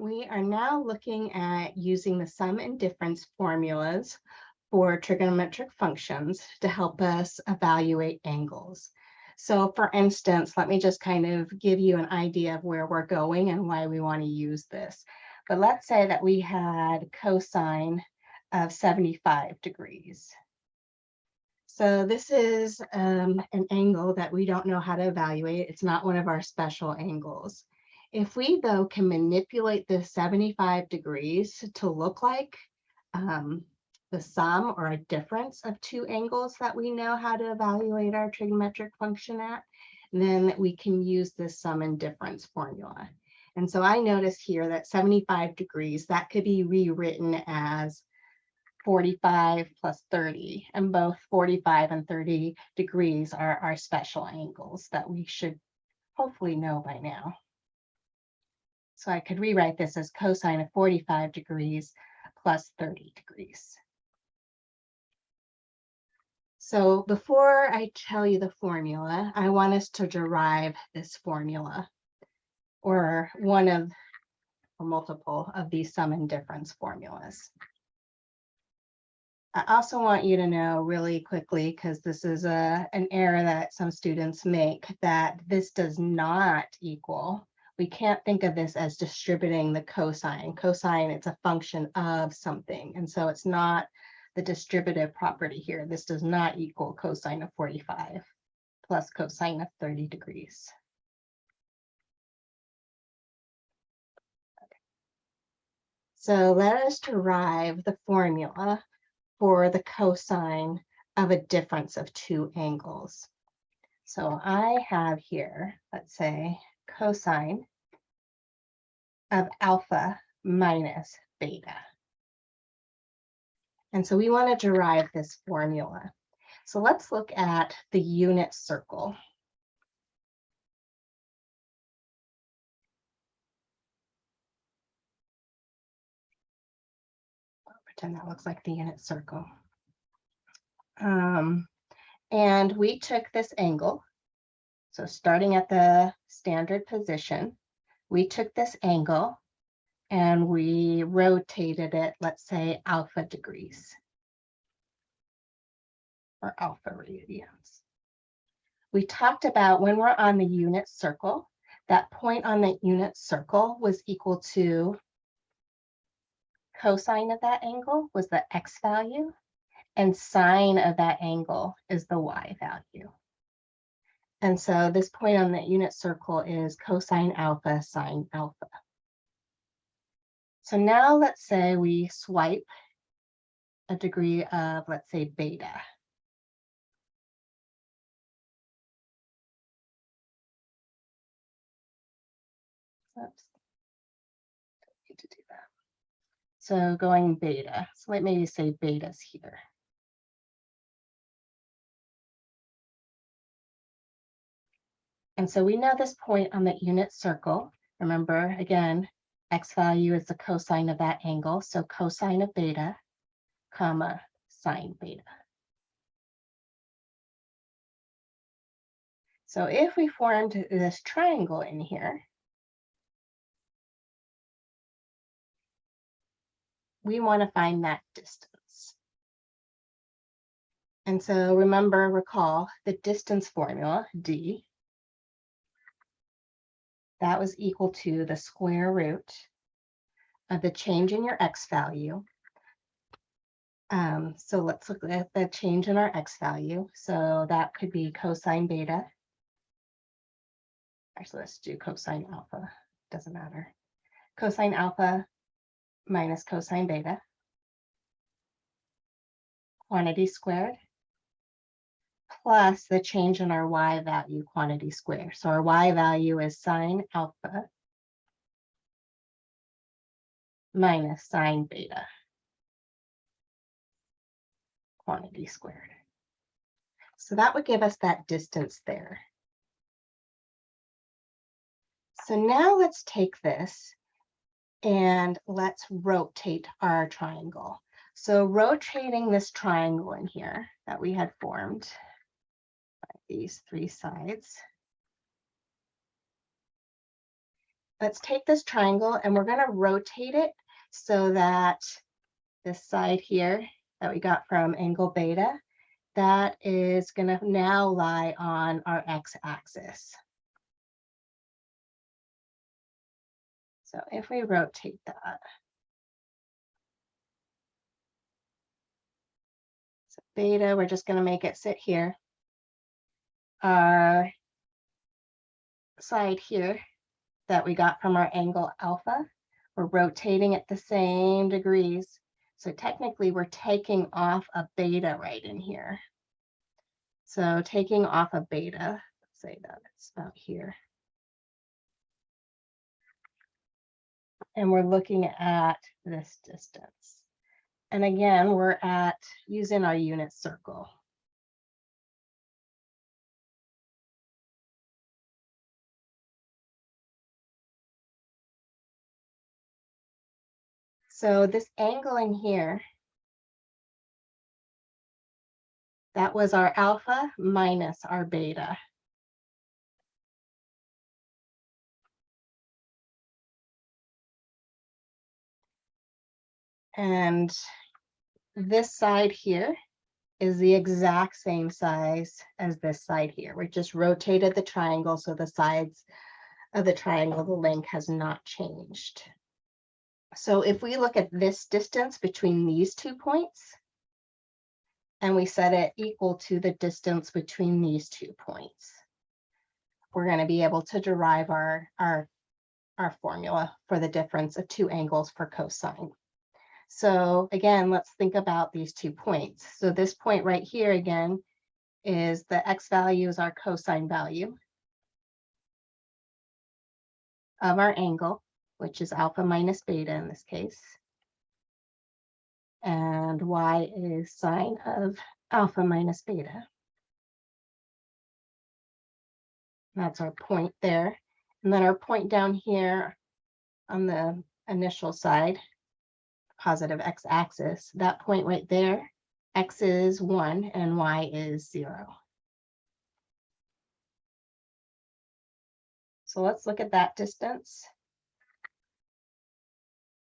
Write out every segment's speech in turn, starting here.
We are now looking at using the sum and difference formulas for trigonometric functions to help us evaluate angles. So for instance, let me just kind of give you an idea of where we're going and why we want to use this. But let's say that we had cosine of 75 degrees. So this is an angle that we don't know how to evaluate. It's not one of our special angles. If we, though, can manipulate the 75 degrees to look like the sum or a difference of two angles that we know how to evaluate our trigonometric function at, then we can use this sum and difference formula. And so I notice here that 75 degrees, that could be rewritten as 45 plus 30, and both 45 and 30 degrees are our special angles that we should hopefully know by now. So I could rewrite this as cosine of 45 degrees plus 30 degrees. So before I tell you the formula, I want us to derive this formula, or one of or multiple of these sum and difference formulas. I also want you to know really quickly, because this is an error that some students make, that this does not equal. We can't think of this as distributing the cosine. Cosine, it's a function of something, and so it's not the distributive property here. This does not equal cosine of 45 plus cosine of 30 degrees. Okay. So let us derive the formula for the cosine of a difference of two angles. So I have here, let's say, cosine of alpha minus beta. And so we want to derive this formula. So let's look at the unit circle. I'll pretend that looks like the unit circle. And we took this angle. So starting at the standard position, we took this angle and we rotated it, let's say alpha degrees or alpha radians. We talked about when we're on the unit circle, that point on the unit circle was equal to cosine of that angle was the x value, and sine of that angle is the y value. And so this point on the unit circle is cosine alpha, sine alpha. So now let's say we swipe a degree of, let's say, beta. Oops. Don't need to do that. So going beta. So let me say betas here. And so we know this point on the unit circle. Remember, again, x value is the cosine of that angle. So cosine of beta, comma, sine beta. So if we formed this triangle in here, we want to find that distance. And so recall the distance formula, d, that was equal to the square root of the change in your x value. So let's look at the change in our x value. So that could be cosine beta. Actually, let's do cosine alpha. Doesn't matter. Cosine alpha minus cosine beta, quantity squared, plus the change in our y value, quantity squared. So our y value is sine alpha minus sine beta, quantity squared. So that would give us that distance there. So now let's take this and let's rotate our triangle. So rotating this triangle in here that we had formed, these three sides, let's take this triangle and we're going to rotate it so that this side here that we got from angle beta, that is going to now lie on our x-axis. So if we rotate that, so beta, we're just going to make it sit here. Our side here that we got from our angle alpha, we're rotating at the same degrees. So technically we're taking off a beta right in here. So taking off a beta, let's say that it's about here. And we're looking at this distance. And again, we're using our unit circle. So this angle in here, that was our alpha minus our beta. And this side here is the exact same size as this side here. We just rotated the triangle, so the sides of the triangle, the length has not changed. So if we look at this distance between these 2 points, and we set it equal to the distance between these 2 points, we're going to be able to derive our formula for the difference of 2 angles for cosine. So again, let's think about these 2 points. So this point right here again is the x value is our cosine value of our angle, which is alpha minus beta in this case. And y is sine of alpha minus beta. That's our point there. And then our point down here on the initial side, positive x-axis, that point right there, x is 1 and y is 0. So let's look at that distance.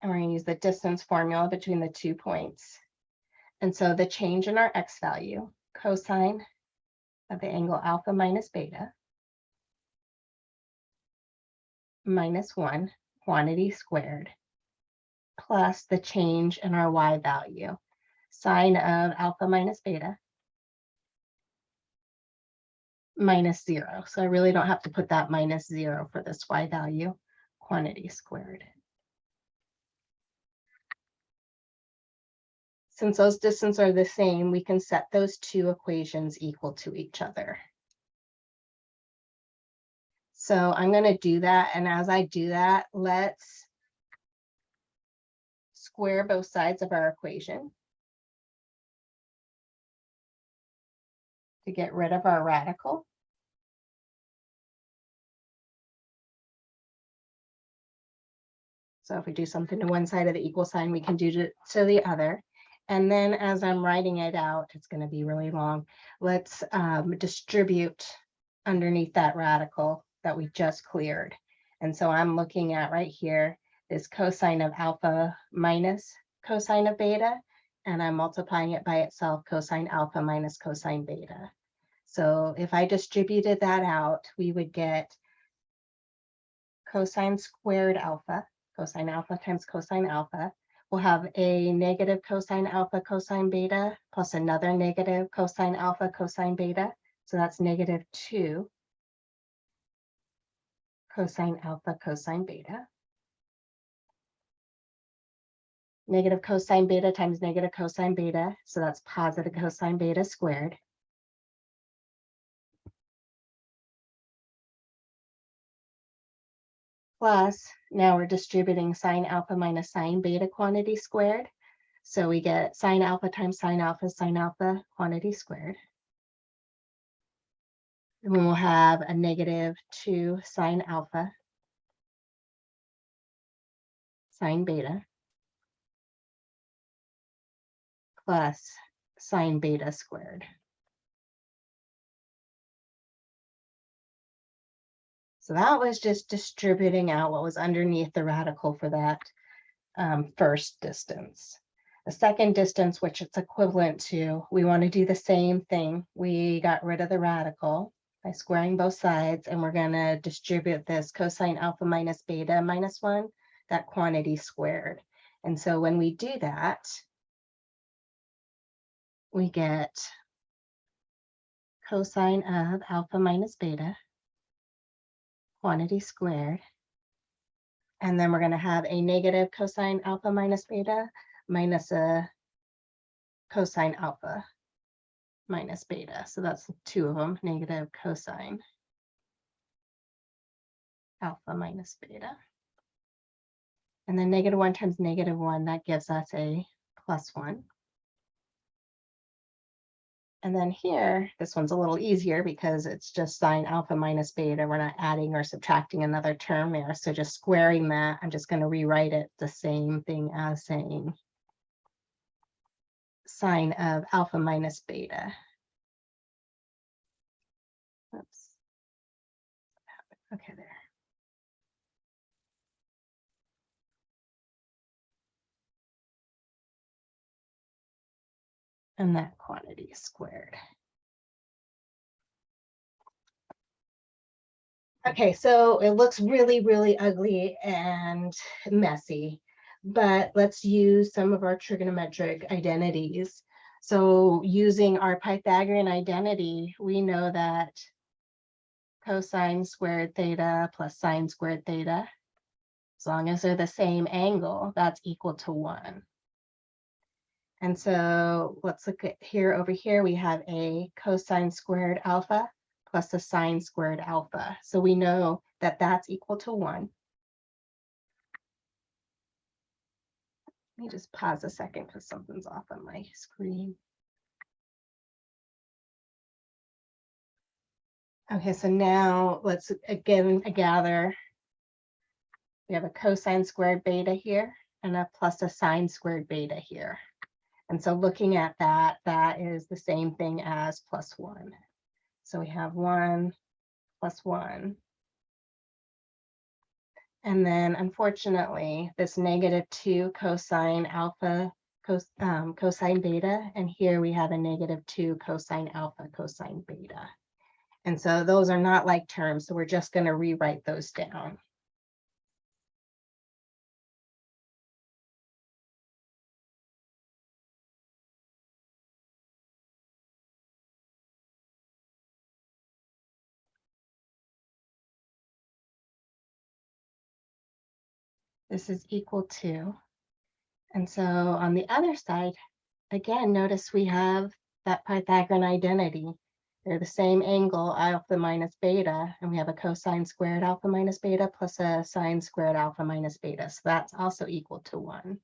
And we're going to use the distance formula between the 2 points. And so the change in our x value, cosine of the angle alpha minus beta, minus 1, quantity squared, plus the change in our y value, sine of alpha minus beta, minus 0. So I really don't have to put that minus 0 for this y value, quantity squared. Since those distances are the same, we can set those 2 equations equal to each other. So I'm going to do that. And as I do that, let's square both sides of our equation to get rid of our radical. So if we do something to one side of the equal sign, we can do to the other. And then as I'm writing it out, it's going to be really long. Let's distribute underneath that radical that we just cleared. And so I'm looking at right here, this cosine of alpha minus cosine of beta, and I'm multiplying it by itself, cosine alpha minus cosine beta. So if I distributed that out, we would get cosine squared alpha, cosine alpha times cosine alpha. We'll have a negative cosine alpha cosine beta plus another negative cosine alpha cosine beta. So that's negative 2 cosine alpha cosine beta. Negative cosine beta times negative cosine beta. So that's positive cosine beta squared. Plus, now we're distributing sine alpha minus sine beta quantity squared. So we get sine alpha times sine alpha quantity squared. And then we'll have a negative 2 sine alpha sine beta plus sine beta squared. So that was just distributing out what was underneath the radical for that first distance. The second distance, which it's equivalent to, we want to do the same thing. We got rid of the radical by squaring both sides, and we're going to distribute this cosine alpha minus beta minus 1, that quantity squared. And so when we do that, we get cosine of alpha minus beta, quantity squared. And then we're going to have a negative cosine alpha minus beta minus a cosine alpha minus beta. So that's two of them, negative cosine alpha minus beta. And then negative 1 times negative 1, that gives us a plus 1. And then here, this one's a little easier because it's just sine alpha minus beta. We're not adding or subtracting another term there. So just squaring that, I'm just going to rewrite it the same thing as saying sine of alpha minus beta. Oops. Okay, there. And that quantity is squared. Okay, so it looks really, really ugly and messy, but let's use some of our trigonometric identities. So using our Pythagorean identity, we know that cosine squared theta plus sine squared theta, as long as they're the same angle, that's equal to 1. And so let's look at here, over here, we have a cosine squared alpha plus a sine squared alpha. So we know that that's equal to 1. Let me just pause a second because something's off on my screen. Okay, so now let's again gather. We have a cosine squared beta here and a plus a sine squared beta here. And so looking at that, that is the same thing as plus 1. So we have 1 plus 1. And then unfortunately, this negative 2 cosine alpha, cosine beta, and here we have a negative 2 cosine alpha, cosine beta. And so those are not like terms, so we're just going to rewrite those down. This is equal to, and so on the other side, again, notice we have that Pythagorean identity. They're the same angle, alpha minus beta, and we have a cosine squared alpha minus beta plus a sine squared alpha minus beta. So that's also equal to 1.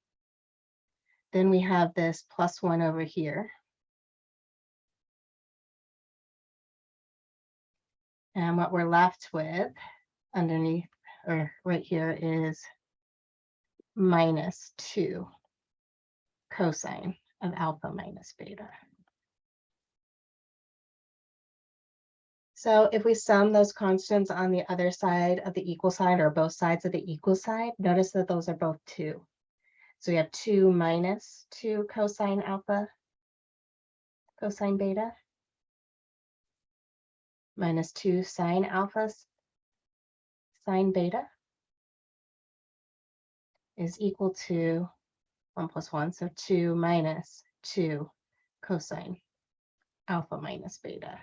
Then we have this plus 1 over here. And what we're left with underneath, or right here, is minus 2 cosine of alpha minus beta. So if we sum those constants on the other side of the equal sign, or both sides of the equal side, notice that those are both 2. So we have 2 minus 2 cosine alpha, cosine beta, minus 2 sine alpha, sine beta, is equal to 1 plus 1, so 2 minus 2 cosine alpha minus beta.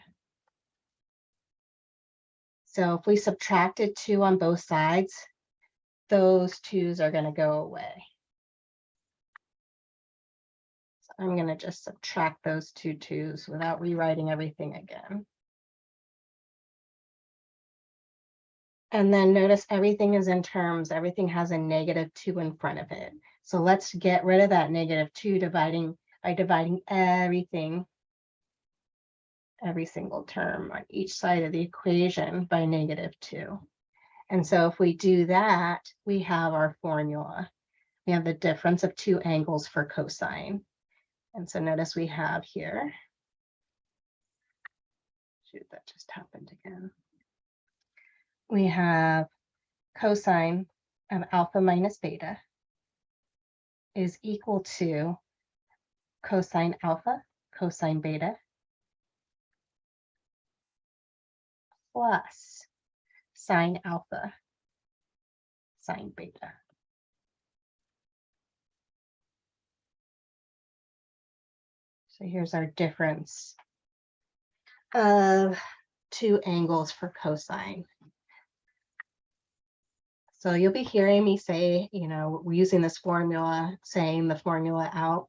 So if we subtracted 2 on both sides, those 2's are going to go away. So I'm going to just subtract those 2 2's without rewriting everything again. And then notice everything is in terms, everything has a negative 2 in front of it. So let's get rid of that negative 2 by dividing everything, every single term on each side of the equation by negative 2. And so if we do that, we have our formula. We have the difference of 2 angles for cosine. And so notice we have here, shoot, that just happened again. we have cosine of alpha minus beta is equal to cosine alpha, cosine beta, plus sine alpha, sine beta. So here's our difference of two angles for cosine. So you'll be hearing me say, we're using this formula, saying the formula out.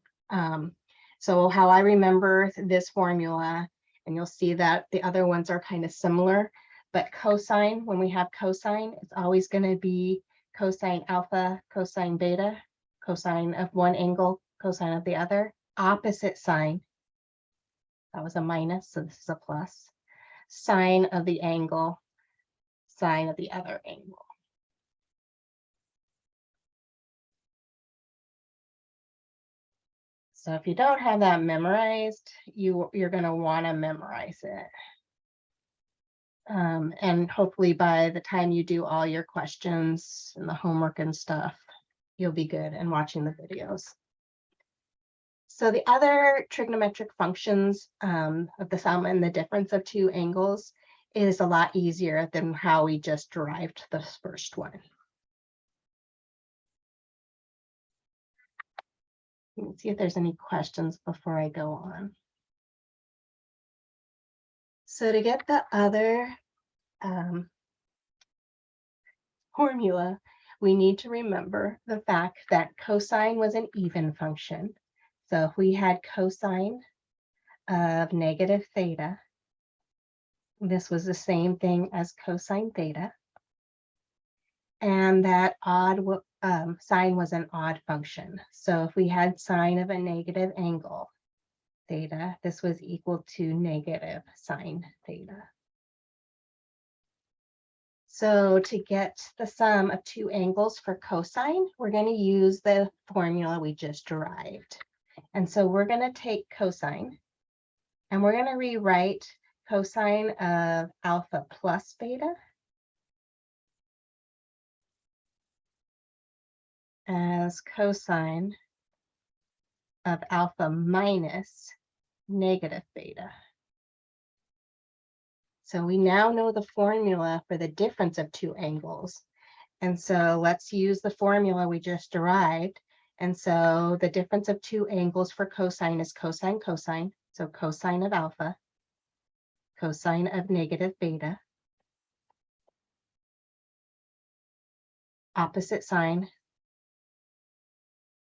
So how I remember this formula, and you'll see that the other ones are kind of similar, but cosine, when we have cosine, it's always going to be cosine alpha, cosine beta, cosine of one angle, cosine of the other, opposite sine. That was a minus, so this is a plus. Sine of the angle, sine of the other angle. So if you don't have that memorized, you're going to want to memorize it. And hopefully by the time you do all your questions and the homework and stuff, you'll be good and watching the videos. So the other trigonometric functions of the sum and the difference of two angles is a lot easier than how we just derived the first one. Let's see if there's any questions before I go on. So to get the other formula, we need to remember the fact that cosine was an even function. So if we had cosine of negative theta, this was the same thing as cosine theta. And that sine was an odd function. So if we had sine of a negative angle, theta, this was equal to negative sine theta. So to get the sum of two angles for cosine, we're going to use the formula we just derived. And so we're going to take cosine, and we're going to rewrite cosine of alpha plus beta as cosine of alpha minus negative beta. So we now know the formula for the difference of two angles. And so let's use the formula we just derived. And so the difference of two angles for cosine is cosine, cosine. So cosine of alpha, cosine of negative beta, opposite sign,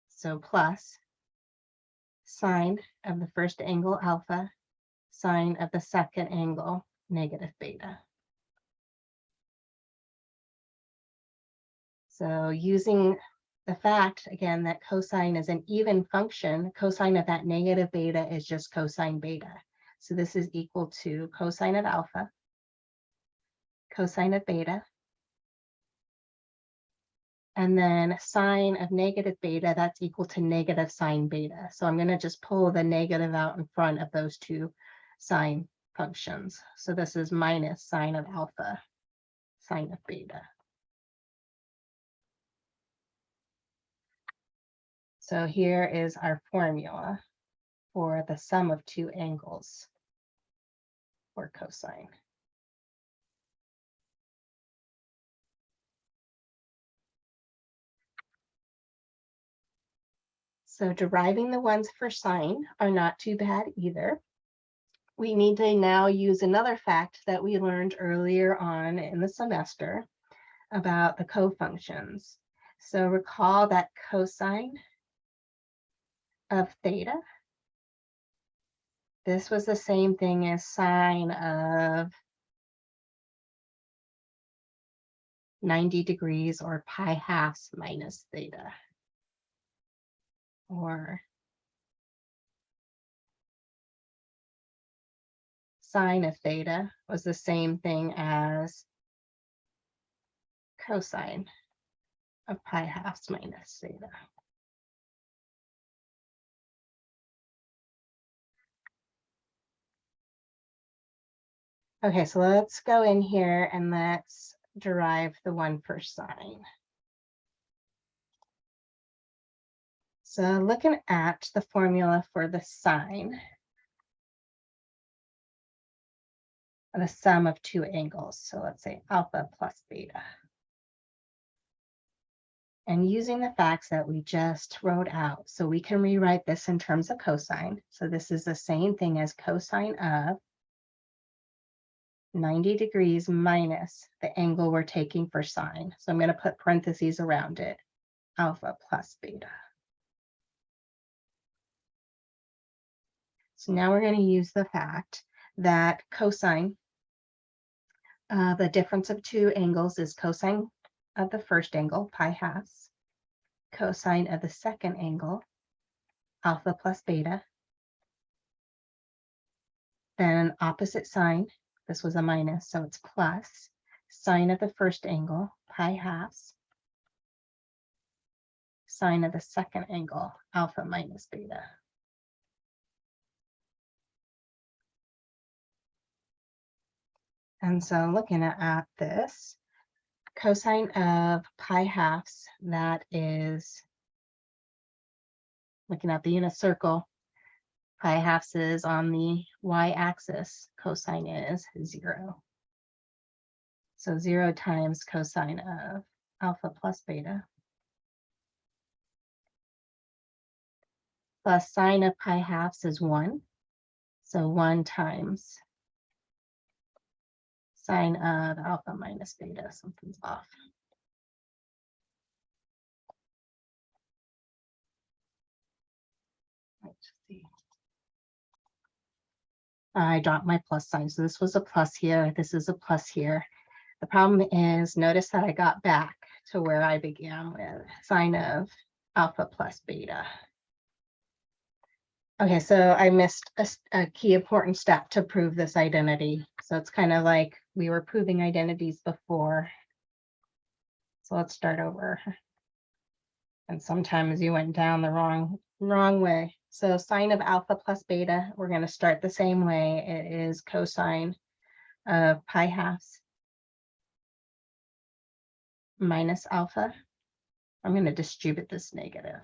so plus sine of the first angle alpha, sine of the second angle negative beta. So using the fact, again, that cosine is an even function, cosine of that negative beta is just cosine beta. So this is equal to cosine of alpha, cosine of beta, and then sine of negative beta, that's equal to negative sine beta. So I'm going to just pull the negative out in front of those two sine functions. So this is minus sine of alpha, sine of beta. So here is our formula for the sum of two angles for cosine. So deriving the ones for sine are not too bad either. We need to now use another fact that we learned earlier on in the semester about the cofunctions. So recall that cosine of theta, this was the same thing as sine of 90 degrees or pi halves minus theta. Or sine of theta was the same thing as cosine of pi halves minus theta. Okay, so let's go in here and let's derive the one for sine. So looking at the formula for the sine, the sum of two angles. So let's say alpha plus beta. And using the facts that we just wrote out, so we can rewrite this in terms of cosine. So this is the same thing as cosine of 90 degrees minus the angle we're taking for sine. So I'm going to put parentheses around it, alpha plus beta. So now we're going to use the fact that cosine, the difference of two angles is cosine of the first angle, pi halves, cosine of the second angle, alpha plus beta, then opposite sign, this was a minus, so it's plus, sine of the first angle, pi halves, sine of the second angle, alpha minus beta. And so looking at this, cosine of pi halves, that is, looking at the unit circle, pi halves is on the y-axis, cosine is 0. So 0 times cosine of alpha plus beta, plus sine of pi halves is 1. So 1 times sine of alpha minus beta, something's off. Let's see. I dropped my plus sign. So this was a plus here. This is a plus here. The problem is, notice that I got back to where I began with sine of alpha plus beta. Okay, so I missed a key important step to prove this identity. So it's kind of like we were proving identities before. So let's start over. And sometimes you went down the wrong way. So sine of alpha plus beta, we're going to start the same way. It is cosine of pi halves minus alpha. I'm going to distribute this negative.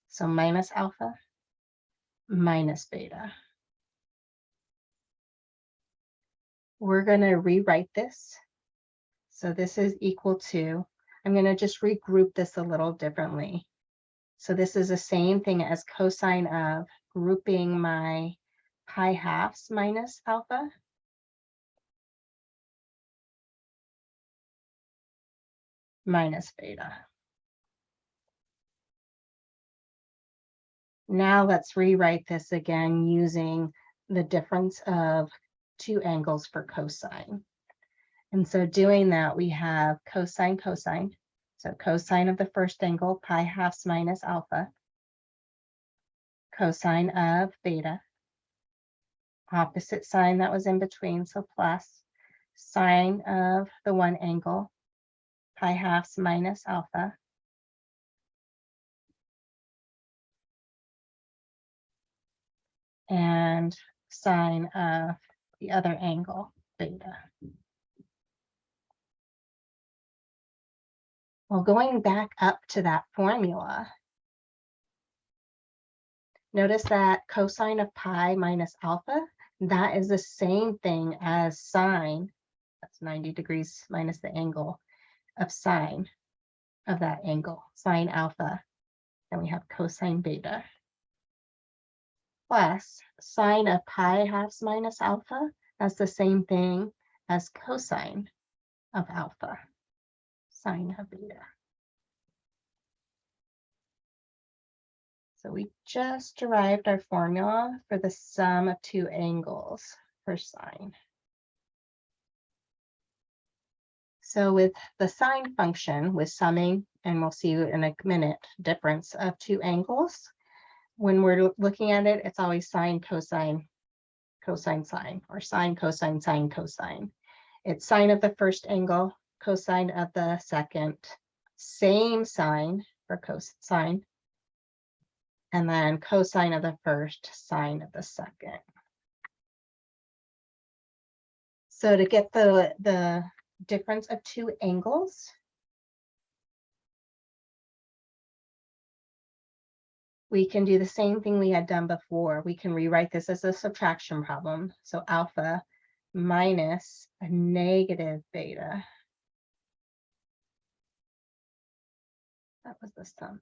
So minus alpha minus beta. We're going to rewrite this. So this is equal to, I'm going to just regroup this a little differently. So this is the same thing as cosine of grouping my pi halves minus alpha. Minus beta. Now let's rewrite this again using the difference of two angles for cosine. And so doing that, we have cosine, cosine. So cosine of the first angle, pi halves minus alpha. Cosine of beta. Opposite sign that was in between, so plus. Sine of the one angle, pi halves minus alpha. And sine of the other angle, beta. Well, going back up to that formula, notice that cosine of pi minus alpha, that is the same thing as sine, that's 90 degrees minus the angle of sine of that angle, sine alpha. Then we have cosine beta. Plus sine of pi halves minus alpha, that's the same thing as cosine of alpha, sine of beta. So we just derived our formula for the sum of two angles for sine. So with the sine function, with summing, and we'll see in a minute, difference of two angles, when we're looking at it, it's always sine, cosine, cosine, sine, or sine, cosine, sine, cosine. It's sine of the first angle, cosine of the second, same sign for cosine, and then cosine of the first, sine of the second. So to get the difference of two angles, we can do the same thing we had done before. We can rewrite this as a subtraction problem. So alpha minus a negative beta. That was the sum.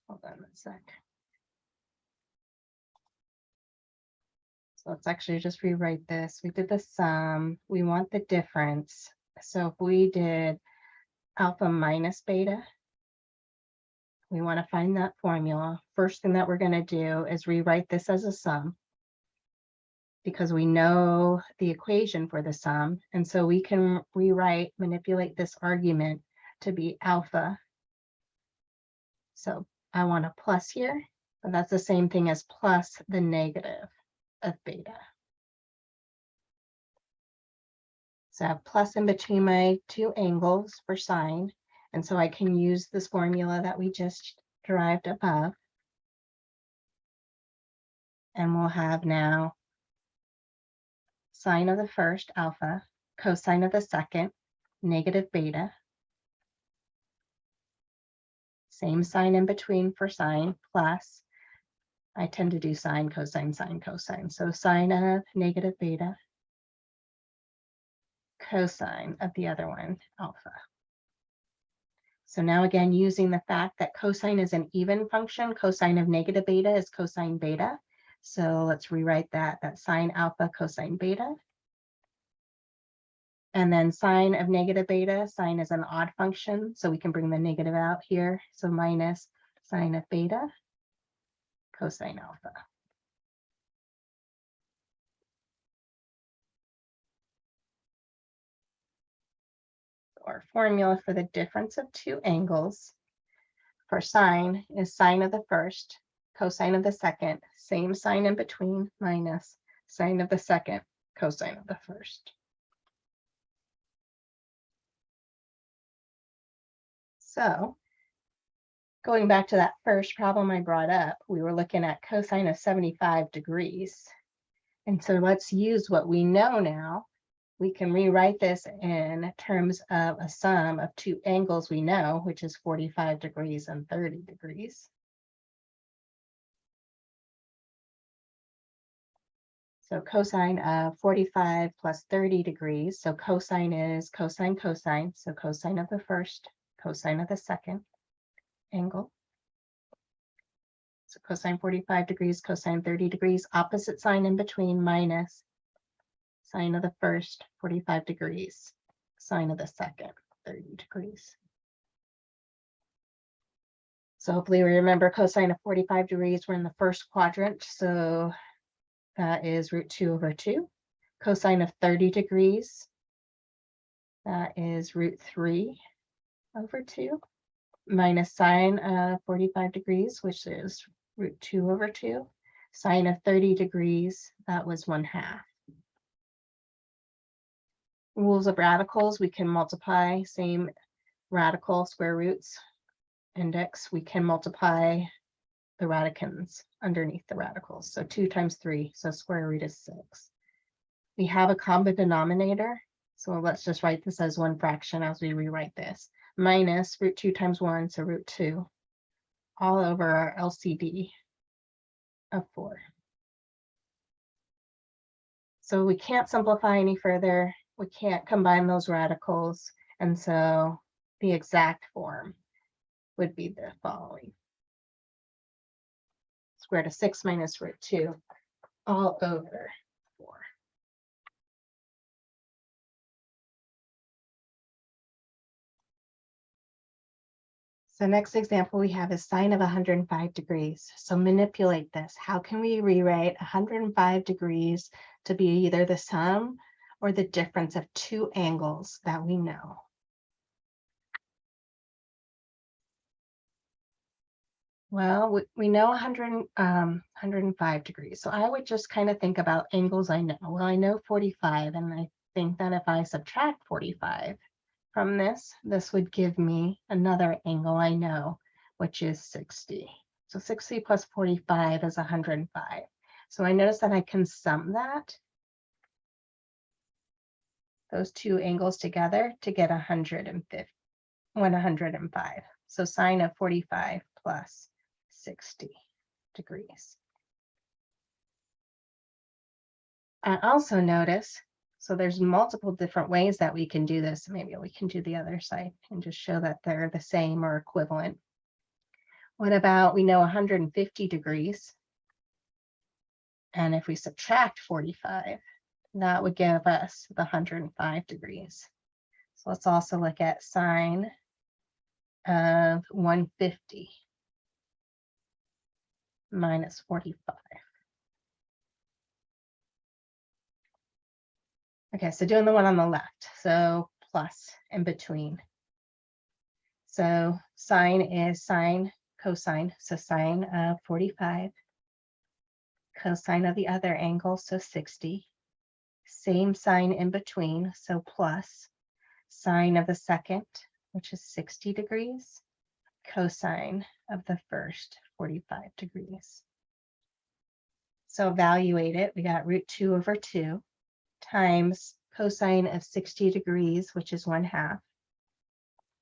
Hold on a sec. So let's actually just rewrite this. We did the sum. We want the difference. So if we did alpha minus beta, we want to find that formula. First thing that we're going to do is rewrite this as a sum, because we know the equation for the sum. And so we can manipulate this argument to be alpha. So I want a plus here, but that's the same thing as plus the negative of beta. So I have plus in between my two angles for sine. And so I can use this formula that we just derived above. And we'll have now sine of the first, alpha, cosine of the second, negative beta. Same sign in between for sine, plus, I tend to do sine, cosine, sine, cosine. So sine of negative beta, cosine of the other one, alpha. So now again, using the fact that cosine is an even function, cosine of negative beta is cosine beta. So let's rewrite that. That's sine alpha cosine beta. And then sine of negative beta, sine is an odd function, so we can bring the negative out here. So minus sine of beta cosine alpha. Our formula for the difference of two angles for sine is sine of the first, cosine of the second, same sign in between, minus sine of the second, cosine of the first. So going back to that first problem I brought up, we were looking at cosine of 75 degrees. And so let's use what we know now. We can rewrite this in terms of a sum of two angles we know, which is 45 degrees and 30 degrees. So cosine of 45 plus 30 degrees. So cosine is cosine, cosine. So cosine of the first, cosine of the second angle. So cosine 45 degrees, cosine 30 degrees, opposite sign in between, minus sine of the first, 45 degrees, sine of the second, 30 degrees. So hopefully we remember cosine of 45 degrees, we're in the first quadrant. So that is root 2 over 2. Cosine of 30 degrees, that is root 3 over 2. Minus sine of 45 degrees, which is root 2 over 2. Sine of 30 degrees, that was 1/2. Rules of radicals, we can multiply same radical square roots index. We can multiply the radicands underneath the radicals. So 2 times 3, so square root is 6. We have a common denominator. So let's just write this as one fraction as we rewrite this. Minus root 2 times 1, so root 2, all over our LCD of 4. So we can't simplify any further. We can't combine those radicals. And so the exact form would be the following. Square root of 6 minus root 2 all over 4. So next example we have is sine of 105 degrees. So manipulate this. How can we rewrite 105 degrees to be either the sum or the difference of two angles that we know? Well, we know 105 degrees. So I would just kind of think about angles I know. Well, I know 45, and I think that if I subtract 45 from this, this would give me another angle I know, which is 60. So 60 plus 45 is 105. So I notice that I can sum that. those two angles together to get 105. So sine of 45 plus 60 degrees. I also notice, so there's multiple different ways that we can do this. Maybe we can do the other side and just show that they're the same or equivalent. What about, we know 150 degrees. And if we subtract 45, that would give us the 105 degrees. So let's also look at sine of 150 minus 45. Okay, so doing the one on the left, so plus in between. So sine is sine, cosine, so sine of 45, cosine of the other angle, so 60, same sign in between, so plus, sine of the second, which is 60 degrees, cosine of the first, 45 degrees. So evaluate it, we got root 2 over 2, times cosine of 60 degrees, which is 1/2,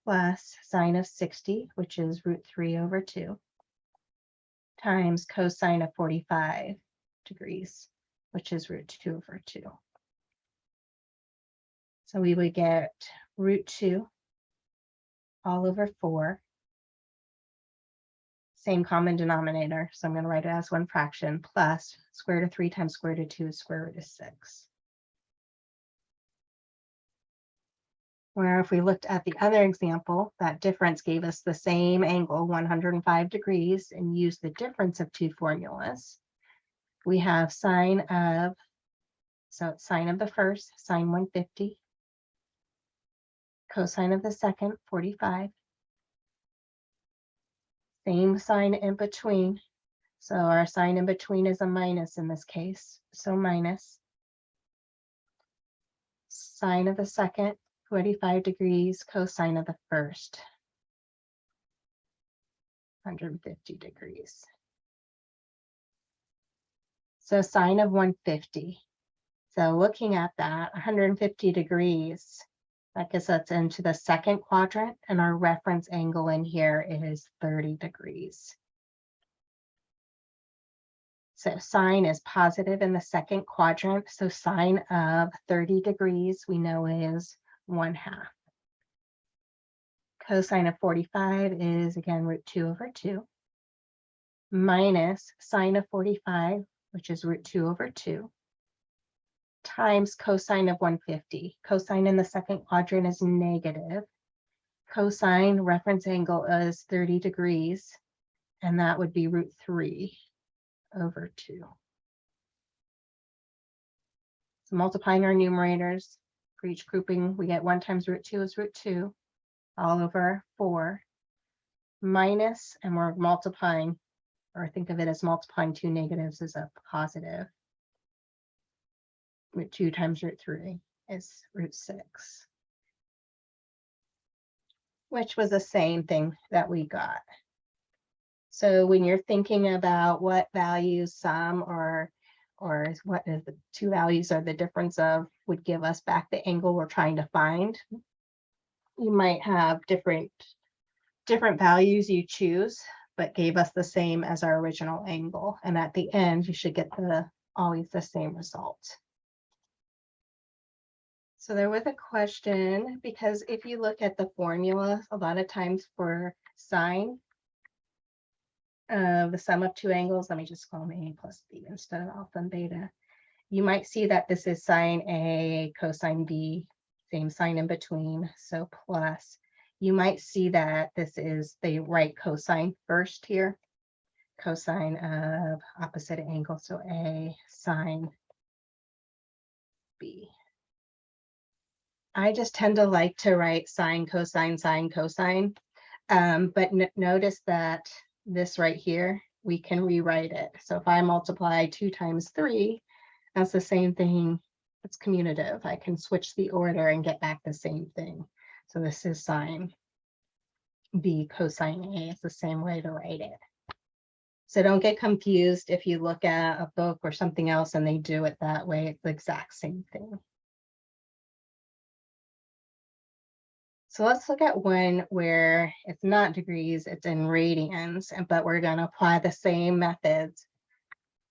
plus sine of 60, which is root 3 over 2, times cosine of 45 degrees, which is root 2 over 2. So we would get root 2 all over 4, same common denominator, so I'm going to write it as one fraction, plus square root of 3 times square root of 2 is square root of 6. Where if we looked at the other example, that difference gave us the same angle, 105 degrees, and used the difference of two formulas. We have sine of, so it's sine of the first, sine 150, cosine of the second, 45. Same sign in between. So our sign in between is a minus in this case. So minus sine of the second, 45 degrees, cosine of the first, 150 degrees. So sine of 150. So looking at that, 150 degrees, that gets us into the second quadrant, and our reference angle in here is 30 degrees. So sine is positive in the second quadrant, so sine of 30 degrees we know is 1/2. Cosine of 45 is, again, root 2 over 2, minus sine of 45, which is root 2 over 2, times cosine of 150. Cosine in the second quadrant is negative. Cosine reference angle is 30 degrees, and that would be root 3 over 2. So multiplying our numerators for each grouping, we get 1 times root 2 is root 2, all over 4, minus, and we're multiplying, or think of it as multiplying two negatives as a positive. Root 2 times root 3 is root 6, which was the same thing that we got. So when you're thinking about what values sum or what is the two values or the difference of would give us back the angle we're trying to find, you might have different values you choose, but gave us the same as our original angle. And at the end, you should get always the same result. So there was a question, because if you look at the formula, a lot of times for sine, the sum of two angles, let me just call them A plus B instead of alpha and beta. You might see that this is sine A, cosine B, same sign in between, so plus. You might see that this is, they write cosine first here, cosine of opposite angle, so A sine B. I just tend to like to write sine, cosine, but notice that this right here, we can rewrite it. So if I multiply 2 times 3, that's the same thing. It's commutative. I can switch the order and get back the same thing. So this is sine B cosine A. It's the same way to write it. So don't get confused if you look at a book or something else and they do it that way. It's the exact same thing. So let's look at one where it's not degrees, it's in radians, but we're going to apply the same methods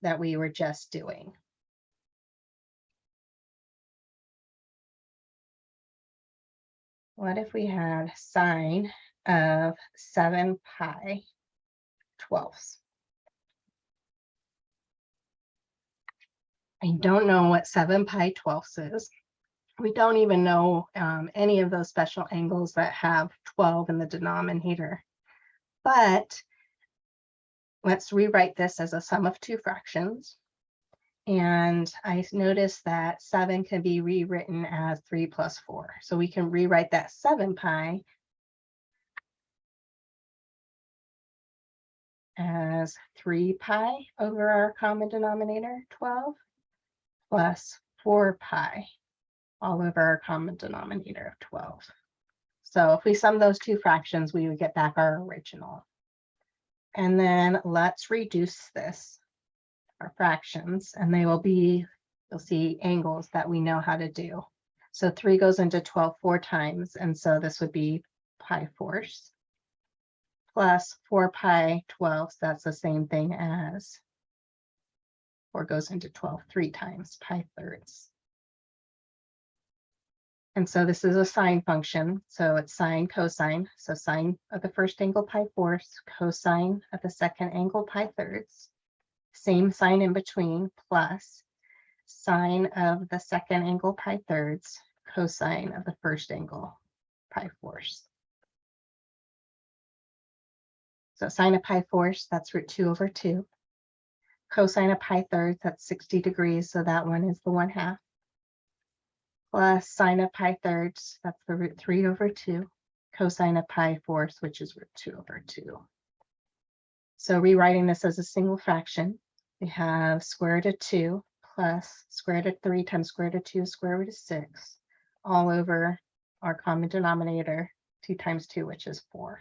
that we were just doing. What if we had sine of 7 pi 12ths? I don't know what 7 pi 12ths is. We don't even know any of those special angles that have 12 in the denominator. But let's rewrite this as a sum of two fractions. And I noticed that 7 can be rewritten as 3 plus 4. So we can rewrite that 7 pi as 3 pi over our common denominator, 12, plus 4 pi all over our common denominator of 12. So if we sum those two fractions, we would get back our original. And then let's reduce this, our fractions, and they will be, you'll see angles that we know how to do. So 3 goes into 12 4 times, and so this would be pi fourths plus 4 pi 12ths. That's the same thing as 4 goes into 12 3 times, pi thirds. And so this is a sine function. So it's sine, cosine. So sine of the first angle, pi fourths, cosine of the second angle, pi thirds. Same sign in between, plus sine of the second angle, pi thirds, cosine of the first angle, pi fourths. So sine of pi fourths, that's root 2 over 2. Cosine of pi thirds, that's 60 degrees. So that one is the 1/2. Plus sine of pi thirds, that's the root 3 over 2. Cosine of pi fourths, which is root 2 over 2. So rewriting this as a single fraction, we have square root of 2 plus square root of 3 times square root of 2 square root of 6 all over our common denominator, 2 times 2, which is 4.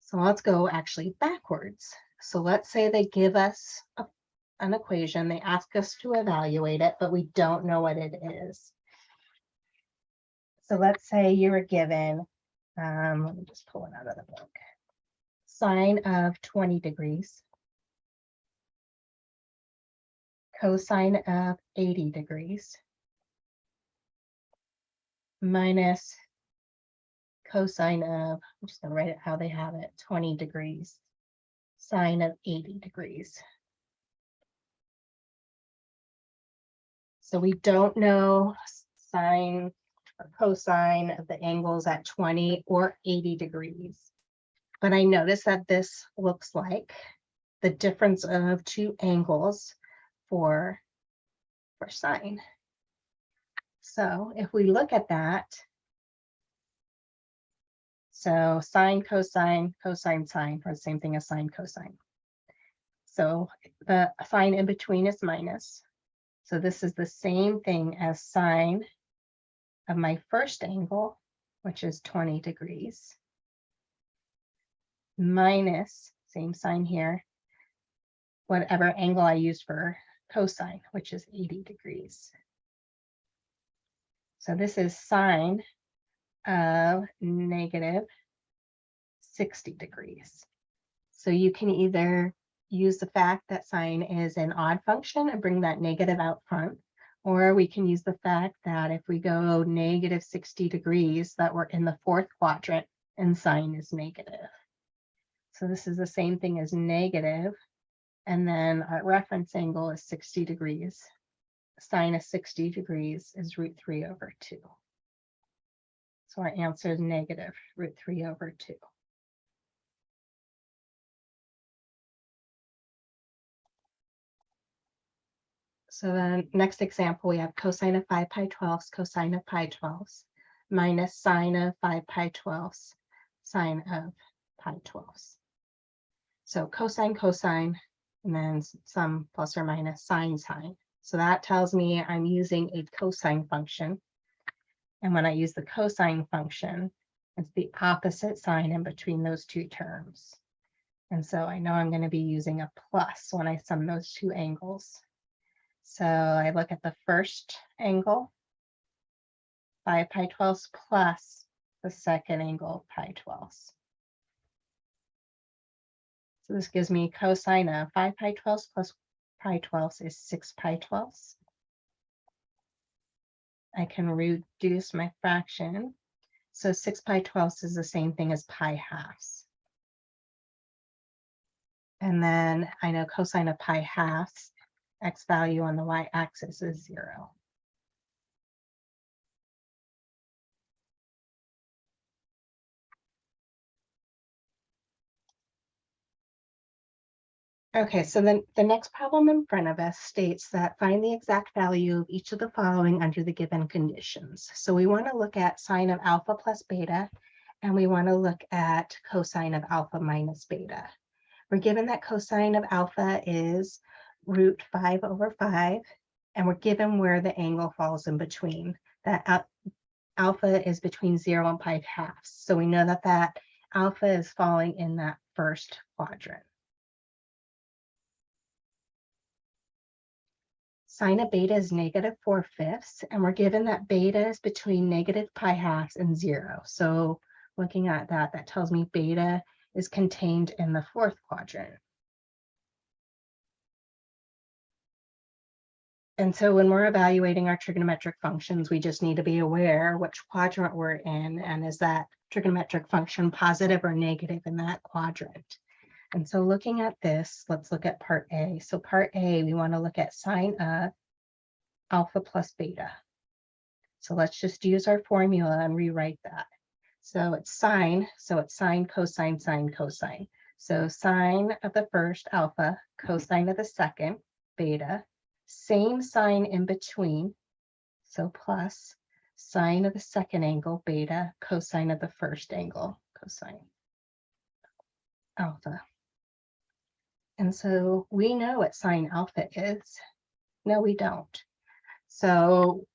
So let's go actually backwards. So let's say they give us an equation, they ask us to evaluate it, but we don't know what it is. So let's say you were given, let me just pull it out of the book, sine of 20 degrees, cosine of 80 degrees, minus cosine of, I'm just going to write it how they have it, 20 degrees, sine of 80 degrees. So we don't know sine or cosine of the angles at 20 or 80 degrees. But I notice that this looks like the difference of two angles for sine. So if we look at that, so sine, cosine, cosine, sine are the same thing as sine, cosine. So the sign in between is minus. So this is the same thing as sine of my first angle, which is 20 degrees, minus, same sign here, whatever angle I used for cosine, which is 80 degrees. So this is sine of negative 60 degrees. So you can either use the fact that sine is an odd function and bring that negative out front, or we can use the fact that if we go negative 60 degrees, that we're in the fourth quadrant and sine is negative. So this is the same thing as negative, and then our reference angle is 60 degrees. Sine of 60 degrees is root 3 over 2. So our answer is negative root 3 over 2. So then next example, we have cosine of 5 pi 12ths, cosine of pi 12ths, minus sine of 5 pi 12ths, sine of pi 12ths. So cosine, cosine, and then some plus or minus sine, sine. So that tells me I'm using a cosine function. And when I use the cosine function, it's the opposite sign in between those two terms. And so I know I'm going to be using a plus when I sum those two angles. So I look at the first angle, 5 pi 12ths plus the second angle, pi 12ths. So this gives me cosine of 5 pi 12ths plus pi 12ths is 6 pi 12ths. I can reduce my fraction. So 6 pi 12ths is the same thing as pi halves. And then I know cosine of pi halves, x value on the y-axis is 0. Okay, so then the next problem in front of us states that find the exact value of each of the following under the given conditions. So we want to look at sine of alpha plus beta, and we want to look at cosine of alpha minus beta. We're given that cosine of alpha is root 5 over 5, and we're given where the angle falls in between. That alpha is between 0 and pi halves. So we know that that alpha is falling in that first quadrant. Sine of beta is -4/5, and we're given that beta is between negative pi halves and 0. So looking at that, that tells me beta is contained in the fourth quadrant. And so when we're evaluating our trigonometric functions, we just need to be aware which quadrant we're in, and is that trigonometric function positive or negative in that quadrant. And so looking at this, let's look at part A. So part A, we want to look at sine of alpha plus beta. So let's just use our formula and rewrite that. So it's sine, cosine, sine, cosine. So sine of the first, alpha, cosine of the second, beta, same sign in between, so plus sine of the second angle, beta, cosine of the first angle, cosine, alpha. And so we know what sine alpha is. No, we don't. So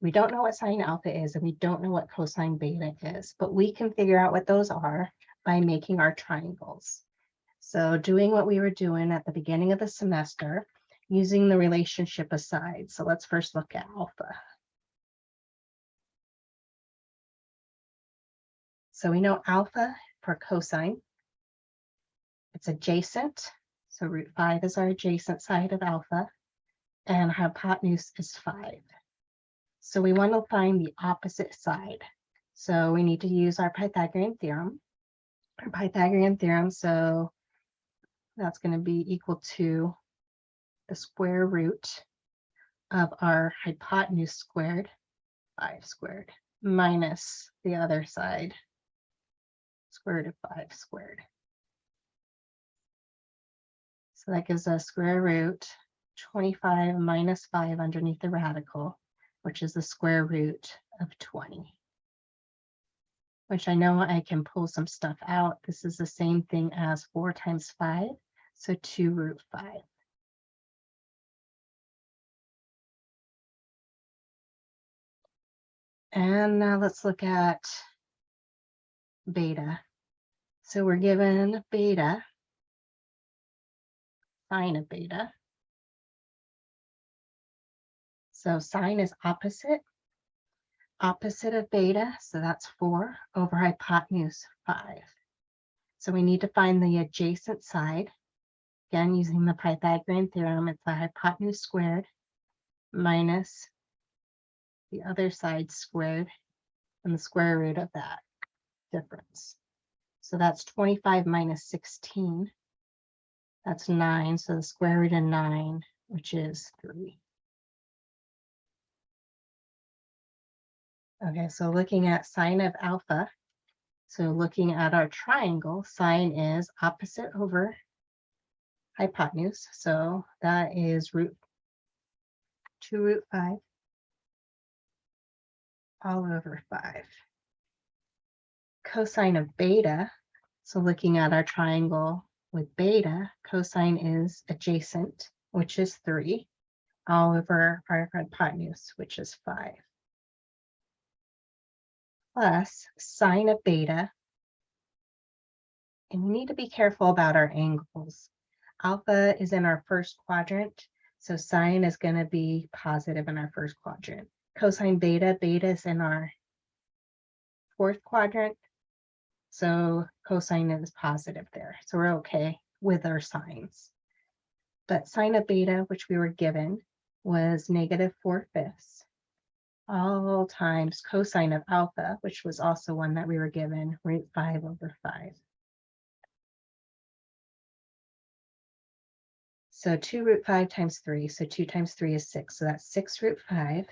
we don't know what sine alpha is, and we don't know what cosine beta is, but we can figure out what those are by making our triangles. So doing what we were doing at the beginning of the semester, using the relationship of sides. So let's first look at alpha. So we know alpha for cosine, it's adjacent. So root 5 is our adjacent side of alpha, and hypotenuse is 5. So we want to find the opposite side. So we need to use our Pythagorean theorem. So that's going to be equal to the square root of our hypotenuse squared, 5 squared, minus the other side, square root of 5 squared. So that gives us square root 25 minus 5 underneath the radical, which is the square root of 20. Which I know I can pull some stuff out. This is the same thing as 4 times 5, so 2 root 5. And now let's look at beta. So we're given beta, sine of beta. So sine is opposite of beta, so that's 4 over hypotenuse 5. So we need to find the adjacent side. Again, using the Pythagorean theorem, it's the hypotenuse squared minus the other side squared and the square root of that difference. So that's 25 minus 16. That's 9. So the square root of 9, which is 3. Okay, so looking at sine of alpha. So looking at our triangle, sine is opposite over hypotenuse. So that is 2 root 5 all over 5. Cosine of beta. So looking at our triangle with beta, cosine is adjacent, which is 3, all over our hypotenuse, which is 5. Plus sine of beta And we need to be careful about our angles. Alpha is in our first quadrant, so sine is going to be positive in our first quadrant. Cosine beta, beta is in our fourth quadrant, so cosine is positive there. So we're okay with our signs. But sine of beta, which we were given, was -4/5, all times cosine of alpha, which was also one that we were given, √5/5. So 2√5 times 3, so 2 times 3 is 6, so that's 6√5.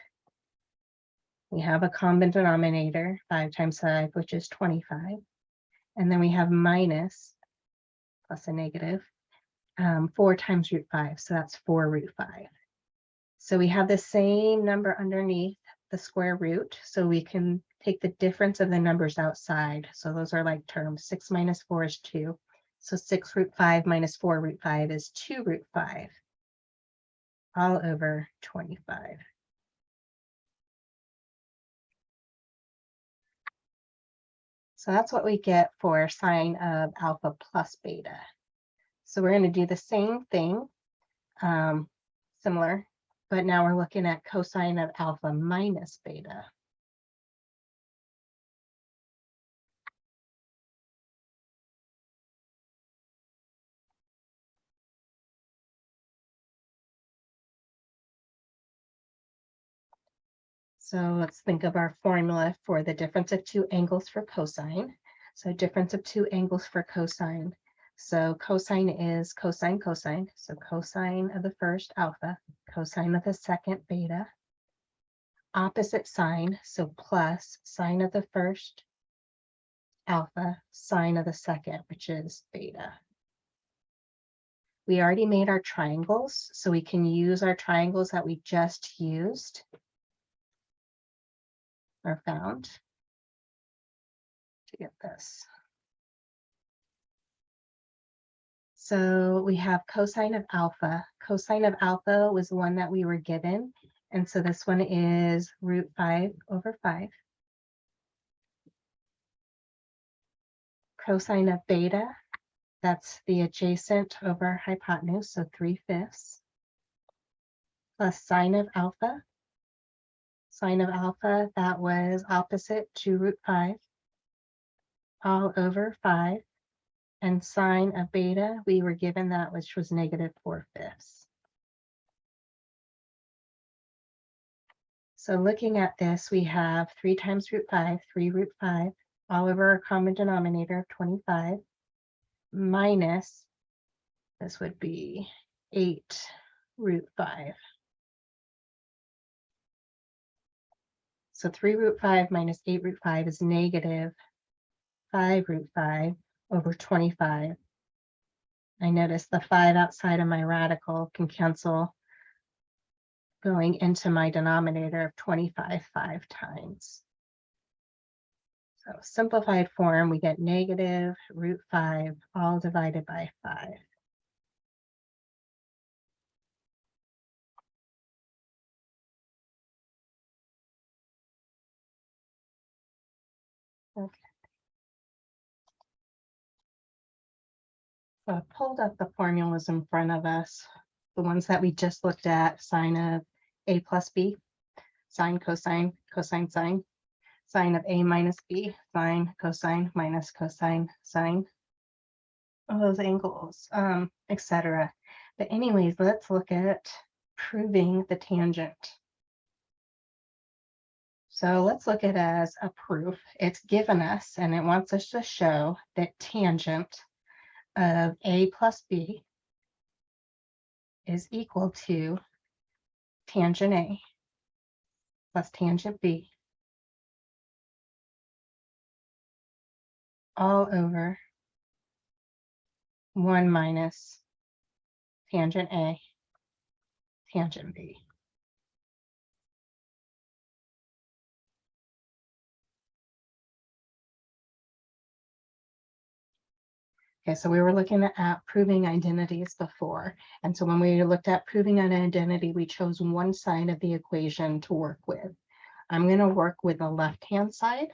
We have a common denominator, 5 times 5, which is 25. And then we have minus, plus a negative, 4 times √5, so that's 4√5. So we have the same number underneath the square root, so we can take the difference of the numbers outside. So those are like terms. 6 minus 4 is 2. So 6√5 minus 4√5 is 2√5, all over 25. So that's what we get for sine of alpha plus beta. So we're going to do the same thing, similar, but now we're looking at cosine of alpha minus beta. So let's think of our formula for the difference of two angles for cosine. So difference of two angles for cosine. So cosine is cosine, cosine. So cosine of the first alpha, cosine of the second beta. Opposite sign, so plus sine of the first alpha, sine of the second, which is beta. We already made our triangles, so we can use our triangles that we just used or found to get this. So we have cosine of alpha. Cosine of alpha was the one that we were given. And so this one is √5/5. Cosine of beta, that's the adjacent over hypotenuse, so 3/5. Plus sine of alpha. Sine of alpha, that was opposite to √5, all over 5. And sine of beta, we were given that, which was -4/5. So looking at this, we have 3 times √5, 3√5, all over our common denominator of 25, minus, this would be 8√5. So 3√5 minus 8√5 is -5√5 over 25. I notice the 5 outside of my radical can cancel, going into my denominator of 25 5 times. So simplified form, we get -√5 all divided by 5. Okay. So I pulled up the formulas in front of us, the ones that we just looked at: sine of a plus b, sine, cosine, cosine, sine, sine of a minus b, sine, cosine, minus cosine, sine, all those angles, etc. But anyways, let's look at proving the tangent. So let's look at it as a proof. It's given us, and it wants us to show that tangent of a plus b is equal to tangent a plus tangent b all over 1 minus tangent a tangent b. Okay, so we were looking at proving identities before. And so when we looked at proving an identity, we chose one side of the equation to work with. I'm going to work with the left-hand side.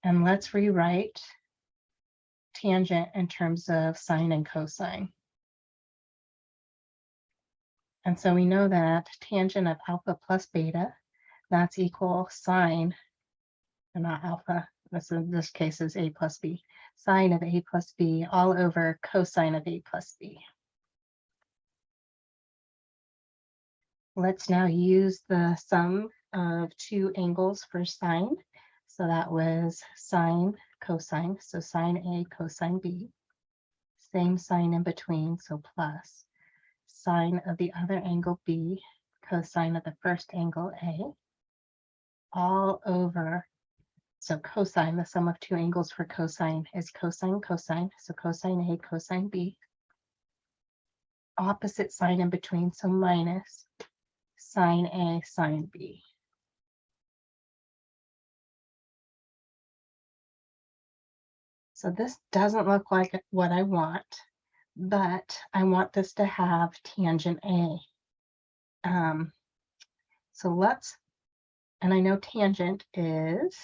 And let's rewrite tangent in terms of sine and cosine. And so we know that tangent of alpha plus beta, that's equal sine, and not alpha, in this case is a plus b, sine of a plus b all over cosine of a plus b. Let's now use the sum of two angles for sine. So that was sine, cosine, so sine A, cosine B. Same sign in between, so plus sine of the other angle B, cosine of the first angle A, all over, so cosine, the sum of two angles for cosine is cosine, cosine, so cosine A, cosine B. Opposite sign in between, so minus sine A, sine B. So this doesn't look like what I want, but I want this to have tangent A. So let's, and I know tangent is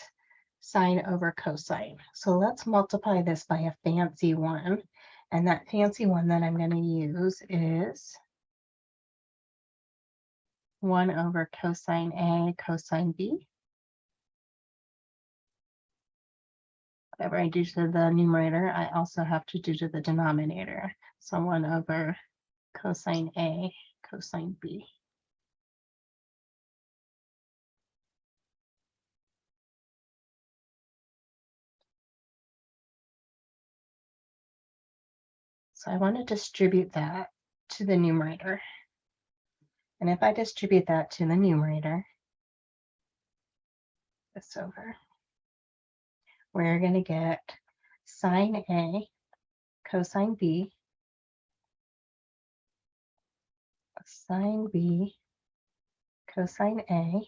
sine over cosine. So let's multiply this by a fancy one. And that fancy one that I'm going to use is 1 over cosine A, cosine B. Whatever I do to the numerator, I also have to do to the denominator. So 1 over cosine A, cosine B. So I want to distribute that to the numerator. And if I distribute that to the numerator, this over, we're going to get sine A, cosine B, sine B, cosine A,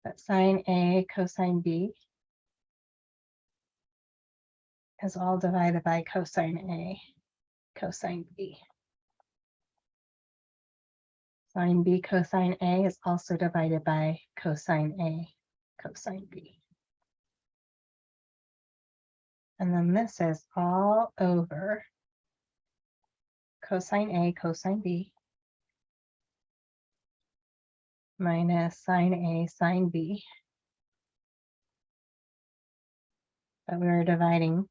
but sine A, cosine B is all divided by cosine A, cosine B. Sine B, cosine A is also divided by cosine A, cosine B. And then this is all over cosine A, cosine B, minus sine A, sine B. But we're dividing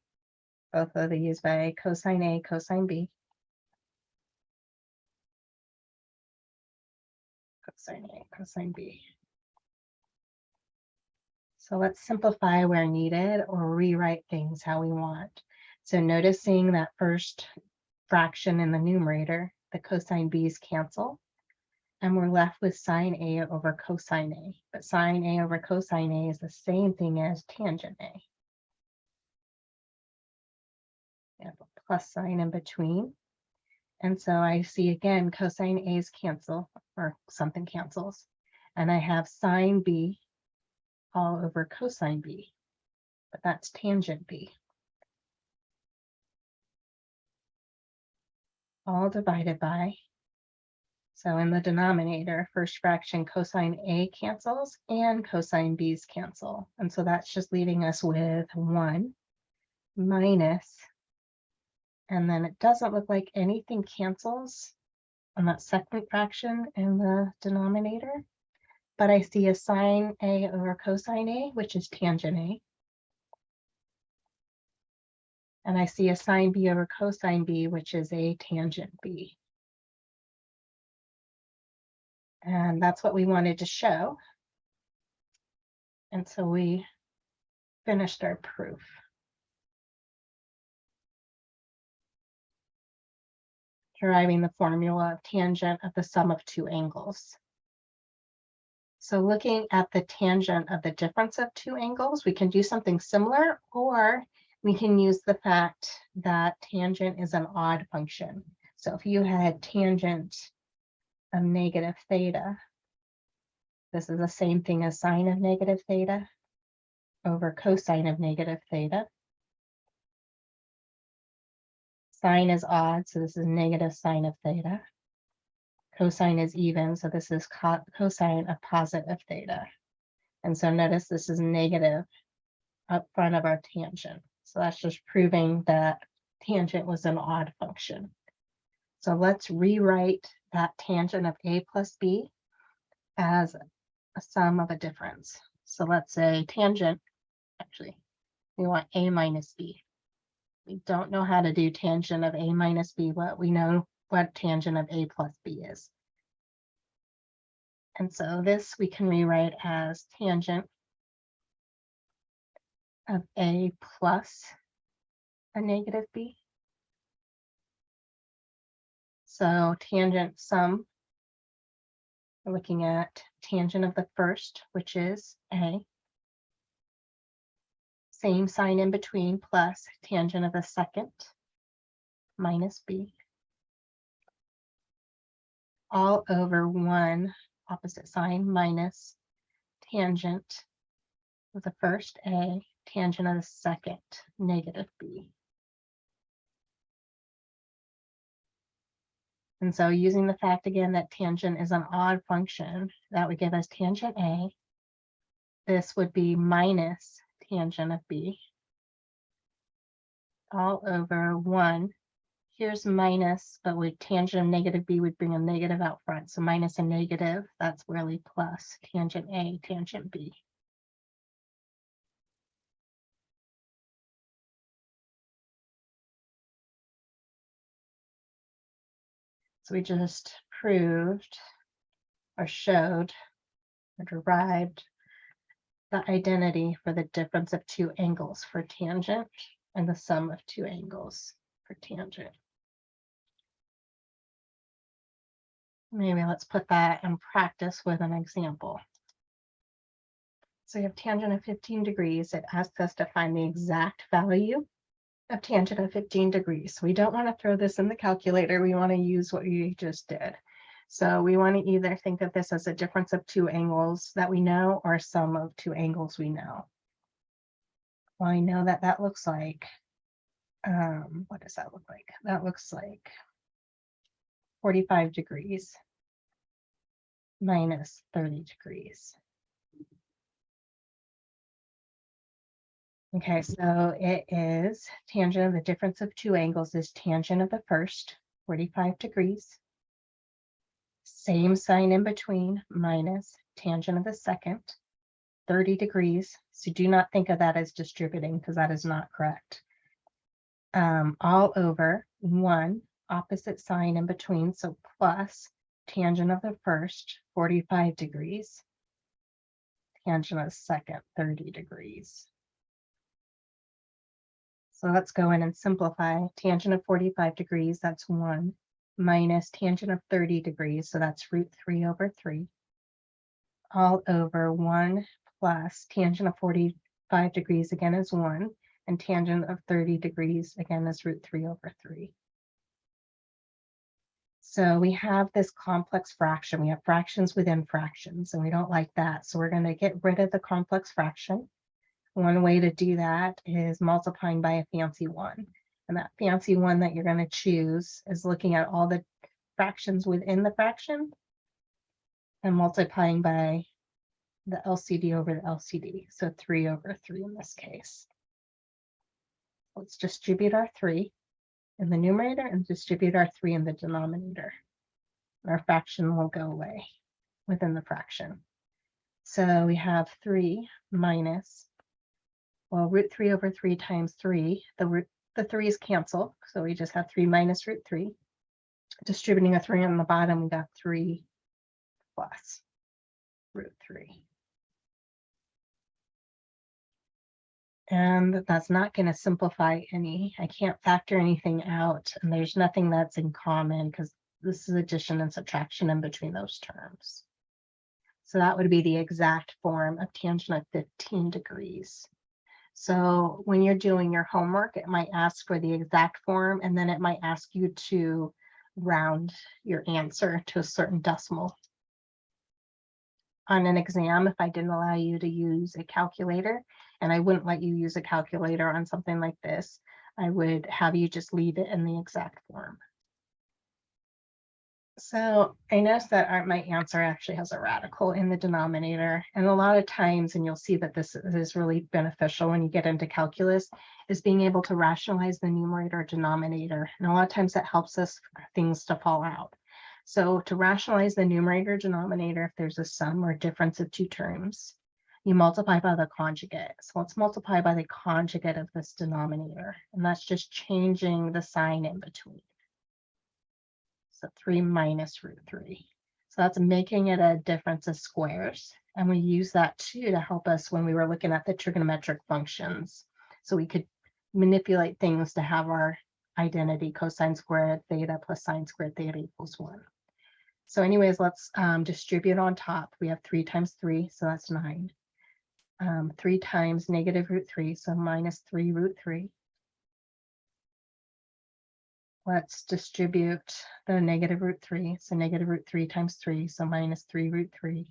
both of these by cosine A, cosine B. Cosine A, cosine B. So let's simplify where needed or rewrite things how we want. So noticing that first fraction in the numerator, the cosine B's cancel, and we're left with sine A over cosine A. But sine A over cosine A is the same thing as tangent A. We have a plus sign in between. And so I see again, cosine A's cancel, or something cancels. And I have sine B all over cosine B, but that's tangent B. All divided by, so in the denominator, first fraction cosine A cancels and cosine B's cancel. And so that's just leaving us with 1 minus, and then it doesn't look like anything cancels on that second fraction in the denominator, but I see a sine A over cosine A, which is tangent A. And I see a sine B over cosine B, which is a tangent B. And that's what we wanted to show. And so we finished our proof. Deriving the formula of tangent of the sum of two angles. So looking at the tangent of the difference of two angles, we can do something similar, or we can use the fact that tangent is an odd function. So if you had tangent of negative theta, this is the same thing as sine of negative theta over cosine of negative theta. Sine is odd, so this is negative sine of theta. Cosine is even, so this is cosine of positive theta. And so notice this is negative up front of our tangent. So that's just proving that tangent was an odd function. So let's rewrite that tangent of a plus b as a sum of a difference. So let's say tangent, actually, we want a minus b. We don't know how to do tangent of a minus b, but we know what tangent of a plus b is. And so this we can rewrite as tangent of a plus a negative b. So tangent sum, we're looking at tangent of the first, which is a, same sign in between, plus tangent of the second minus b, all over 1 opposite sign minus tangent of the first a, tangent of the second negative b. And so using the fact again that tangent is an odd function, that would give us tangent a. This would be minus tangent of b, all over 1. Here's minus, but with tangent of negative b would bring a negative out front. So minus a negative, that's really plus tangent a, tangent b. So we just proved or showed or derived the identity for the difference of two angles for tangent and the sum of two angles for tangent. Maybe let's put that in practice with an example. So you have tangent of 15 degrees. It asks us to find the exact value of tangent of 15 degrees. So we don't want to throw this in the calculator. We want to use what we just did. So we want to either think of this as a difference of two angles that we know or a sum of two angles we know. Well, I know that that looks like, what does that look like? That looks like 45 degrees minus 30 degrees. Okay, so it is tangent of the difference of two angles is tangent of the first, 45 degrees. Same sign in between, minus tangent of the second, 30 degrees. So do not think of that as distributing because that is not correct. All over 1 opposite sign in between, so plus tangent of the first, 45 degrees, tangent of the second, 30 degrees. So let's go in and simplify. Tangent of 45 degrees, that's 1, minus tangent of 30 degrees, so that's root 3 over 3, all over 1 plus tangent of 45 degrees again is 1, and tangent of 30 degrees again is root 3 over 3. So we have this complex fraction. We have fractions within fractions, and we don't like that. So we're going to get rid of the complex fraction. One way to do that is multiplying by a fancy one. And that fancy one that you're going to choose is looking at all the fractions within the fraction and multiplying by the LCD over the LCD. So 3 over 3 in this case. Let's distribute our 3 in the numerator and distribute our 3 in the denominator. Our fraction will go away within the fraction. So we have 3 minus, well, root 3 over 3 times 3, the 3's cancel, so we just have 3 minus root 3. Distributing a 3 on the bottom, we got 3 plus root 3. And that's not going to simplify any. I can't factor anything out, and there's nothing that's in common because this is addition and subtraction in between those terms. So that would be the exact form of tangent of 15 degrees. So when you're doing your homework, it might ask for the exact form, and then it might ask you to round your answer to a certain decimal. On an exam, if I didn't allow you to use a calculator, and I wouldn't let you use a calculator on something like this, I would have you just leave it in the exact form. So I noticed that my answer actually has a radical in the denominator. And a lot of times, and you'll see that this is really beneficial when you get into calculus, is being able to rationalize the numerator or denominator. And a lot of times that helps us for things to fall out. So to rationalize the numerator denominator, if there's a sum or difference of two terms, you multiply by the conjugate. So let's multiply by the conjugate of this denominator. And that's just changing the sign in between. So 3 minus root 3. So that's making it a difference of squares. And we use that too to help us when we were looking at the trigonometric functions. So we could manipulate things to have our identity cosine squared theta plus sine squared theta equals 1. So anyways, let's distribute on top. We have 3 times 3, so that's 9. 3 times negative root 3, so minus 3 root 3. Let's distribute the negative root 3. So negative root 3 times 3, so minus 3 root 3.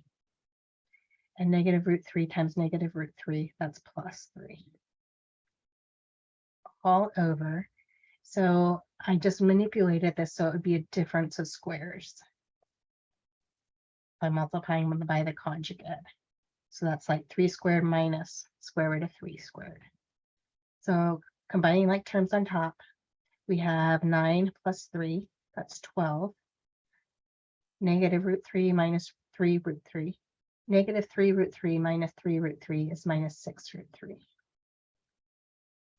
And negative root 3 times negative root 3, that's plus 3. All over. So I just manipulated this so it would be a difference of squares by multiplying them by the conjugate. So that's like 3 squared minus square root of 3 squared. So combining like terms on top, we have 9 plus 3, that's 12. Negative root 3 minus 3 root 3. Negative 3 root 3 minus 3 root 3 is minus 6 root 3.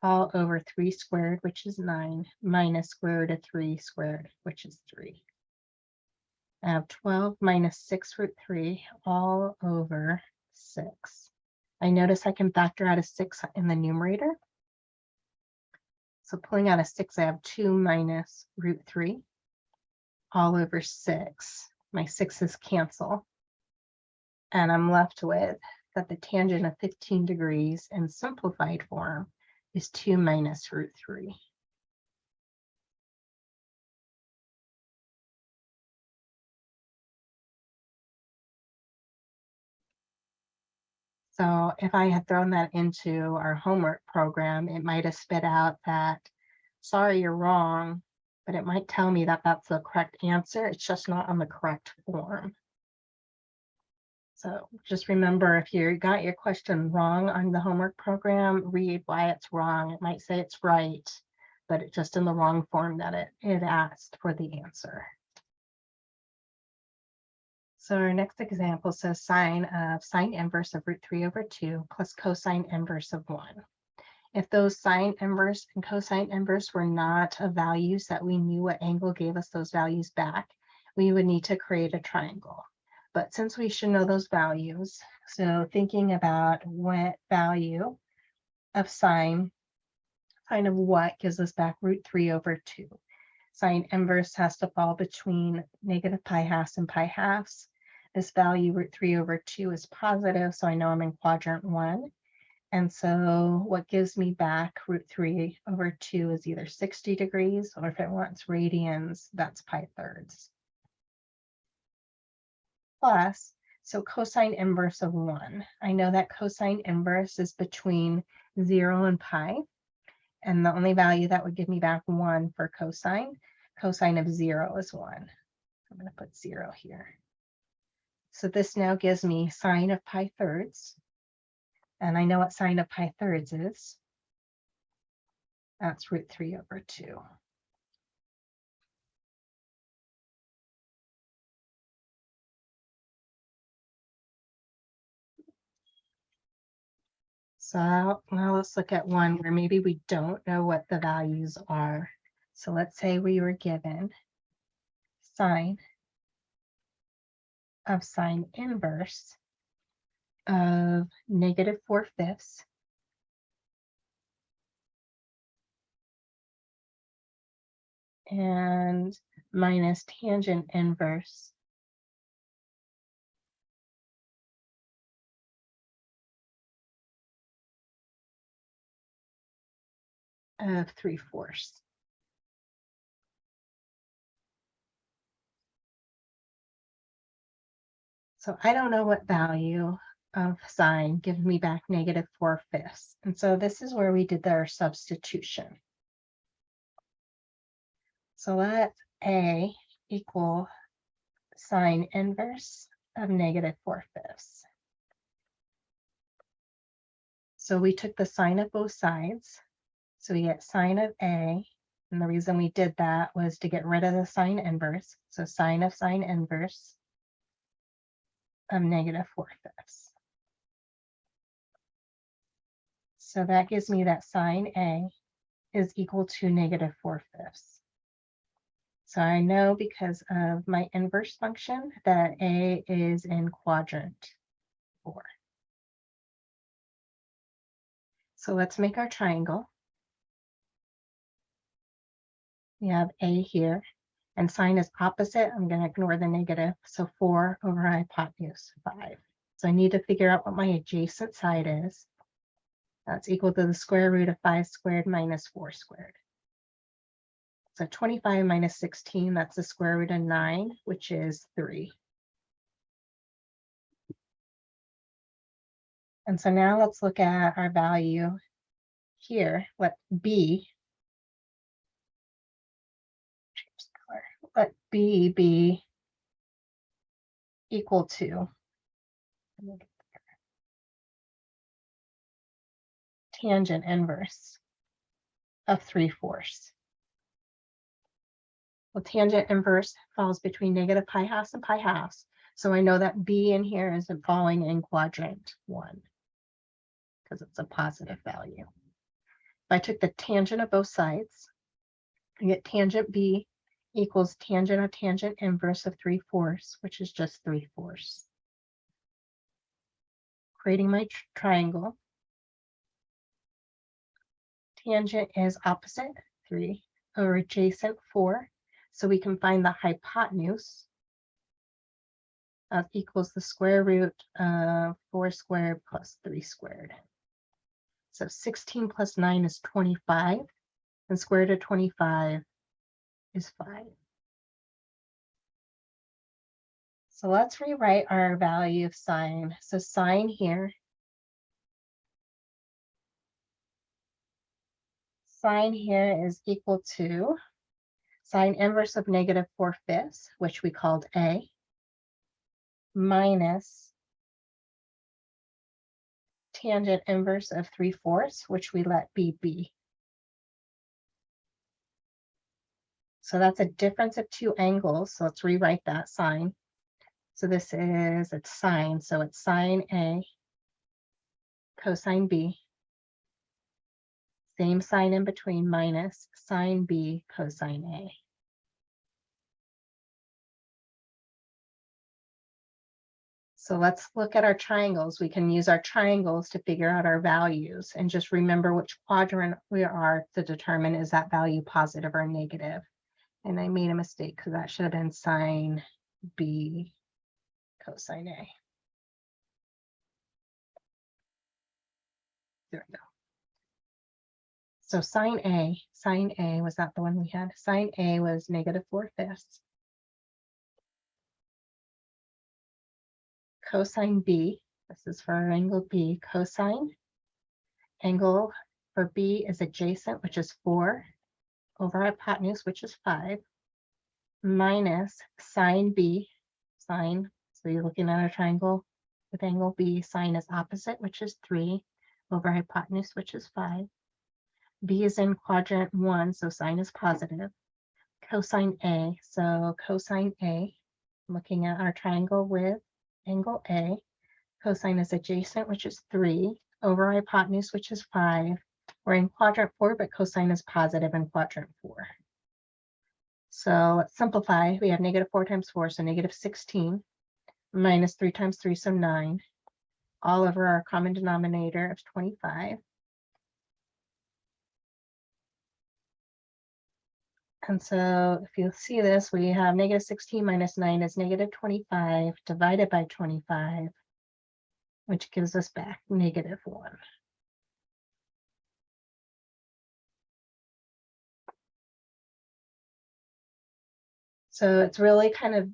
All over 3 squared, which is 9, minus square root of 3 squared, which is 3. I have 12 minus 6 root 3 all over 6. I notice I can factor out a 6 in the numerator. So pulling out a 6, I have 2 minus root 3 all over 6. My 6's cancel. And I'm left with that the tangent of 15 degrees in simplified form is 2 minus root 3. So if I had thrown that into our homework program, it might have spit out that, sorry, you're wrong, but it might tell me that that's the correct answer. It's just not on the correct form. So just remember, if you got your question wrong on the homework program, read why it's wrong. It might say it's right, but it's just in the wrong form that it asked for the answer. So our next example says sine inverse of root 3 over 2 plus cosine inverse of 1. If those sine inverse and cosine inverse were not of values that we knew what angle gave us those values back, we would need to create a triangle. But since we should know those values, so thinking about what value of sine of what gives us back root 3 over 2. Sine inverse has to fall between negative pi halves and pi halves. This value root 3 over 2 is positive, so I know I'm in quadrant 1. And so what gives me back root 3 over 2 is either 60 degrees, or if it wants radians, that's pi thirds. Plus, so cosine inverse of 1. I know that cosine inverse is between 0 and pi. And the only value that would give me back 1 for cosine of 0 is 1. I'm going to put 0 here. So this now gives me sine of pi thirds. And I know what sine of pi thirds is. That's root 3 over 2. So now let's look at one where maybe we don't know what the values are. So let's say we were given sine of sine inverse of negative 4/5 and minus tangent inverse of 3/4. So I don't know what value of sine gives me back negative 4/5. And so this is where we did our substitution. So let A equal sine inverse of -4/5. So we took the sine of both sides. So we get sine of A. And the reason we did that was to get rid of the sine inverse. So sine of sine inverse of -4/5. So that gives me that sine A is equal to -4/5. So I know because of my inverse function that A is in quadrant 4. So let's make our triangle. We have A here, and sine is opposite. I'm going to ignore the negative. So 4 over hypotenuse, 5. So I need to figure out what my adjacent side is. That's equal to the square root of 5 squared minus 4 squared. So 25 minus 16, that's the square root of 9, which is 3. And so now let's look at our value here. Let B, let B be equal to tangent inverse of 3/4. Well, tangent inverse falls between -π½ and π². So I know that B in here is falling in quadrant 1 because it's a positive value. If I took the tangent of both sides, I get tangent B equals tangent of tangent inverse of 3/4, which is just 3/4. Creating my triangle. Tangent is opposite 3 over adjacent 4. So we can find the hypotenuse equals the square root of 4 squared plus 3 squared. So 16 plus 9 is 25, and square root of 25 is 5. So let's rewrite our value of sine. So sine here, sine here is equal to sine inverse of -4/5, which we called A, minus tangent inverse of 3/4, which we let be B. So that's a difference of 2 angles. So let's rewrite that sine. So this is, it's sine. So it's sine A cosine B. Same sign in between, minus sine B cosine A. So let's look at our triangles. We can use our triangles to figure out our values and just remember which quadrant we are to determine is that value positive or negative. And I made a mistake because that should have been sine B cosine A. There we go. So sine A, was that the one we had? Sine A was -4/5. Cosine B, this is for our angle B, cosine. Angle for B is adjacent, which is 4, over hypotenuse, which is 5, minus sine B, sine. So you're looking at a triangle with angle B, sine is opposite, which is 3, over hypotenuse, which is 5. B is in quadrant 1, so sine is positive. Cosine A, so cosine A, looking at our triangle with angle A, cosine is adjacent, which is 3, over hypotenuse, which is 5. We're in quadrant 4, but cosine is positive in quadrant 4. So let's simplify. We have -4 times 4, so -16, minus 3 times 3, so 9, all over our common denominator of 25. And so if you see this, we have -16 minus 9 is -25 divided by 25, which gives us back -1. So it's really kind of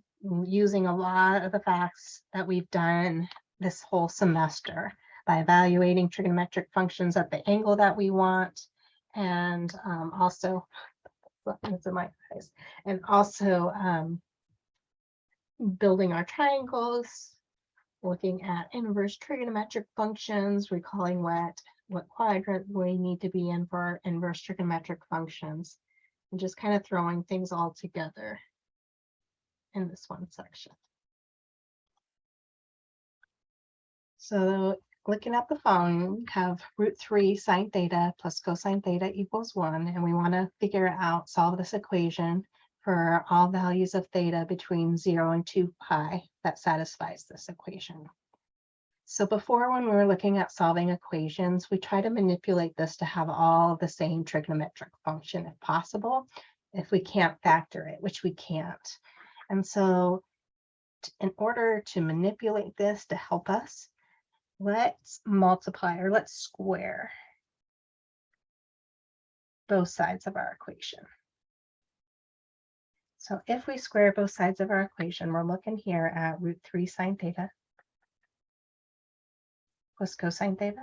using a lot of the facts that we've done this whole semester by evaluating trigonometric functions at the angle that we want, and also, it's in my eyes, and also building our triangles, looking at inverse trigonometric functions, recalling what quadrant we need to be in for our inverse trigonometric functions, and just kind of throwing things all together in this one section. So looking at the following, we have root 3 sine theta plus cosine theta equals 1, and we want to figure out, solve this equation for all values of theta between 0 and 2 pi that satisfies this equation. So before, when we were looking at solving equations, we try to manipulate this to have all the same trigonometric function if possible, if we can't factor it, which we can't. And so in order to manipulate this to help us, let's multiply, or let's square both sides of our equation. So if we square both sides of our equation, we're looking here at root 3 sine theta plus cosine theta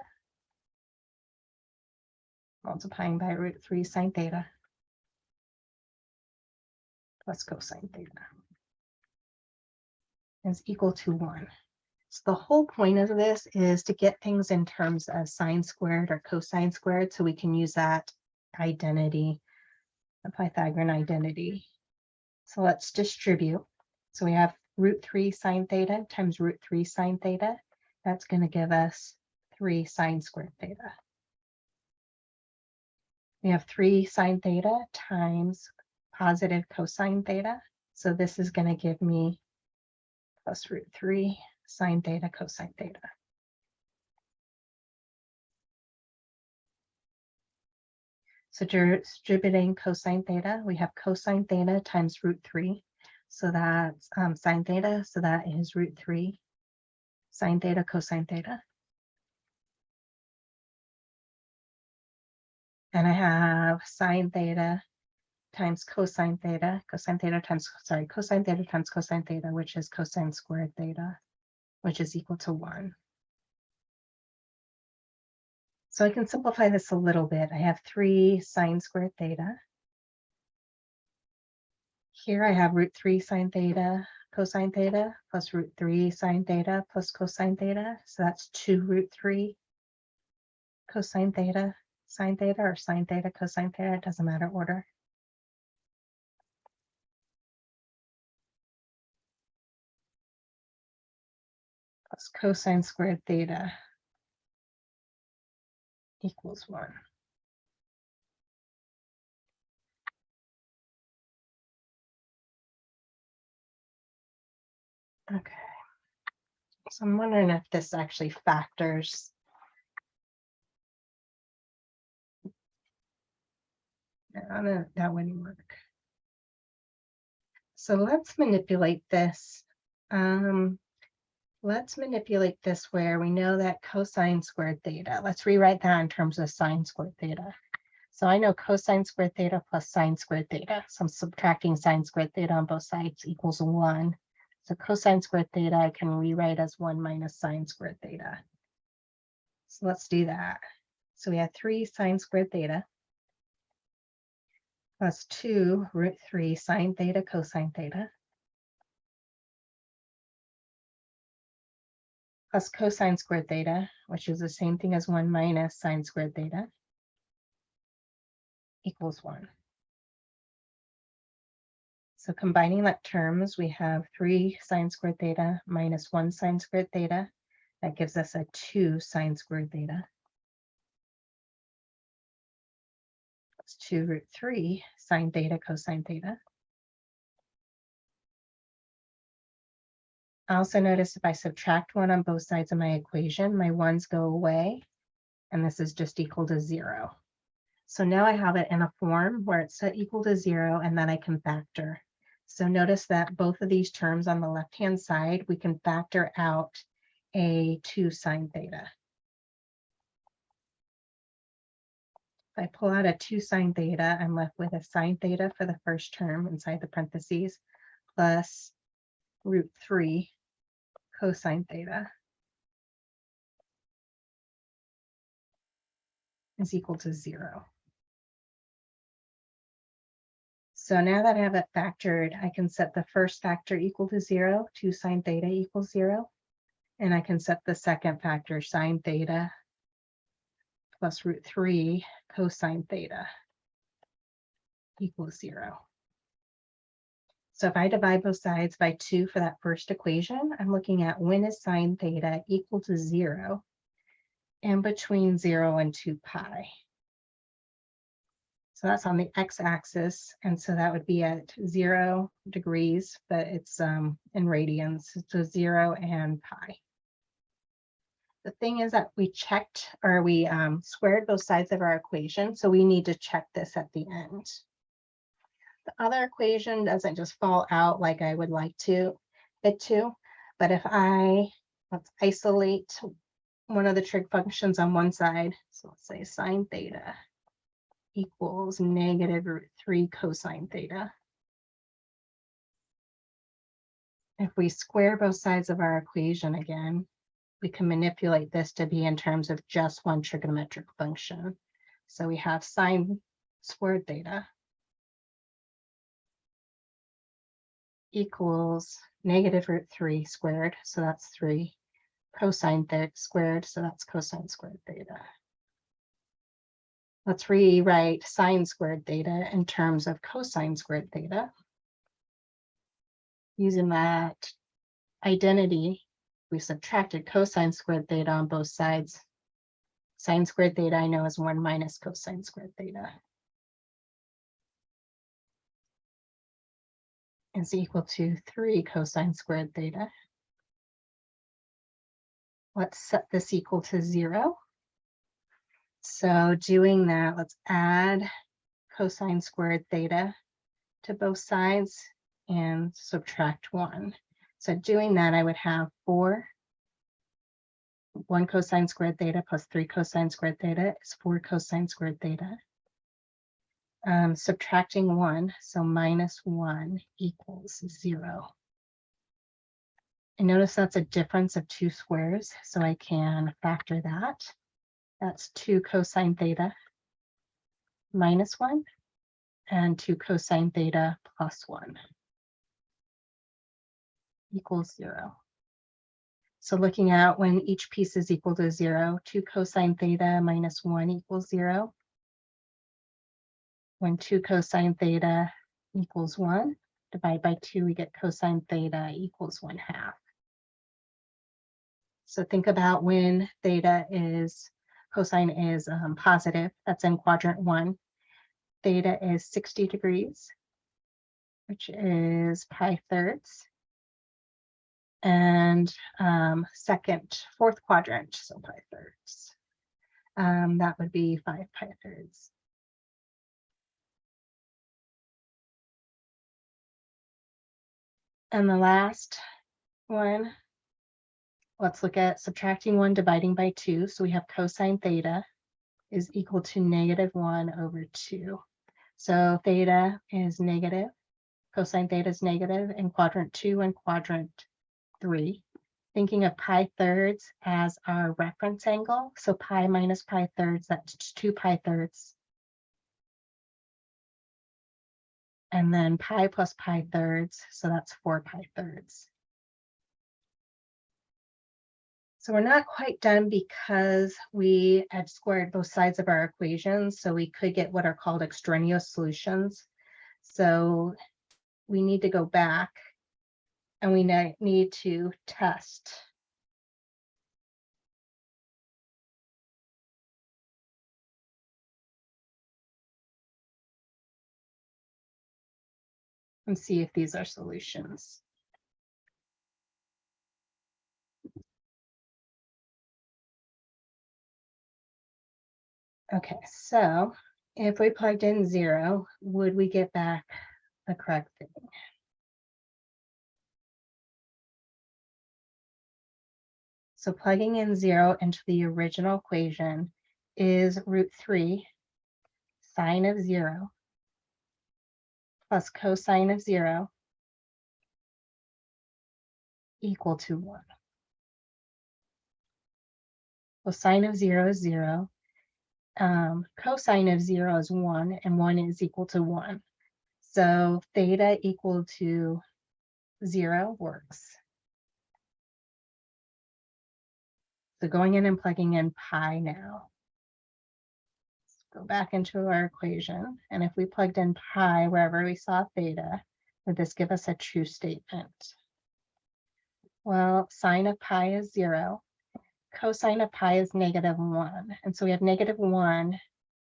multiplying by root 3 sine theta plus cosine theta is equal to 1. So the whole point of this is to get things in terms of sine squared or cosine squared, so we can use that identity, the Pythagorean identity. So let's distribute. So we have root 3 sine theta times root 3 sine theta. That's going to give us 3 sine squared theta. We have 3 sine theta times positive cosine theta. So this is going to give me plus root 3 sine theta cosine theta. So distributing cosine theta, we have cosine theta times root 3. So that's sine theta. So that is root 3 sine theta cosine theta. And I have sine theta times cosine theta, cosine theta times cosine theta, which is cosine squared theta, which is equal to 1. So I can simplify this a little bit. I have 3 sine squared theta. Here I have root 3 sine theta cosine theta plus root 3 sine theta plus cosine theta. So that's 2 root 3 cosine theta sine theta, or sine theta cosine theta, it doesn't matter order. Plus cosine squared theta equals 1. Okay. So I'm wondering if this actually factors. No, that wouldn't work. So let's manipulate this. Let's manipulate this where we know that cosine squared theta. Let's rewrite that in terms of sine squared theta. So I know cosine squared theta plus sine squared theta. So I'm subtracting sine squared theta on both sides equals 1. So cosine squared theta I can rewrite as 1 minus sine squared theta. So let's do that. So we have 3 sine squared theta plus 2 root 3 sine theta cosine theta plus cosine squared theta, which is the same thing as 1 minus sine squared theta, equals 1. So combining that terms, we have 3 sine squared theta minus 1 sine squared theta. That gives us a 2 sine squared theta. That's 2 root 3 sine theta cosine theta. I also notice if I subtract 1 on both sides of my equation, my 1's go away, and this is just equal to 0. So now I have it in a form where it's set equal to 0, and then I can factor. So notice that both of these terms on the left-hand side, we can factor out a 2 sine theta. If I pull out a 2 sine theta, I'm left with a sine theta for the first term inside the parentheses, plus root 3 cosine theta is equal to 0. So now that I have it factored, I can set the first factor equal to 0, 2 sine theta equals 0. And I can set the second factor, sine theta plus root 3 cosine theta equals 0. So if I divide both sides by 2 for that first equation, I'm looking at when is sine theta equal to 0 and between 0 and 2 pi. So that's on the x-axis, and so that would be at 0 degrees, but it's in radians, so 0 and pi. The thing is that we checked, or we squared both sides of our equation, so we need to check this at the end. The other equation doesn't just fall out like I would like it to, but if let's isolate one of the trig functions on one side, so let's say sine theta equals negative root 3 cosine theta. If we square both sides of our equation again, we can manipulate this to be in terms of just one trigonometric function. So we have sine squared theta equals negative root 3 squared, so that's 3, cosine theta squared, so that's cosine squared theta. Let's rewrite sine squared theta in terms of cosine squared theta. Using that identity, we subtracted cosine squared theta on both sides. Sine squared theta I know is 1 minus cosine squared theta. Is equal to 3 cosine squared theta. Let's set this equal to 0. So doing that, let's add cosine squared theta to both sides and subtract 1. So doing that, I would have 1 cosine squared theta plus 3 cosine squared theta is 4 cosine squared theta. Subtracting 1, so minus 1 equals 0. And notice that's a difference of 2 squares, so I can factor that. That's 2 cosine theta minus 1 and 2 cosine theta plus 1 equals 0. So looking at when each piece is equal to 0, 2 cosine theta minus 1 equals 0. When 2 cosine theta equals 1, divide by 2, we get cosine theta equals 1/2. So think about when cosine is positive, that's in quadrant 1. Theta is 60 degrees, which is pi thirds. And fourth quadrant, so pi thirds. That would be 5 pi thirds. And the last one, let's look at subtracting 1, dividing by 2. So we have cosine theta is equal to negative 1 over 2. So theta is negative, cosine theta is negative in quadrant 2 and quadrant 3. Thinking of pi thirds as our reference angle. So pi minus pi thirds, that's 2 pi thirds. And then pi plus pi thirds, so that's 4 pi thirds. So we're not quite done because we had squared both sides of our equations, so we could get what are called extraneous solutions. So we need to go back and we need to test. And see if these are solutions. Okay, so if we plugged in 0, would we get back the correct thing? So plugging in 0 into the original equation is root 3 sine of 0 plus cosine of 0 equal to 1. Well, sine of 0 is 0. Cosine of 0 is 1, and 1 is equal to 1. So theta equal to 0 works. So going in and plugging in pi now. Let's go back into our equation. And if we plugged in pi wherever we saw theta, would this give us a true statement? Well, sine of pi is 0. Cosine of pi is -1. And so we have -1.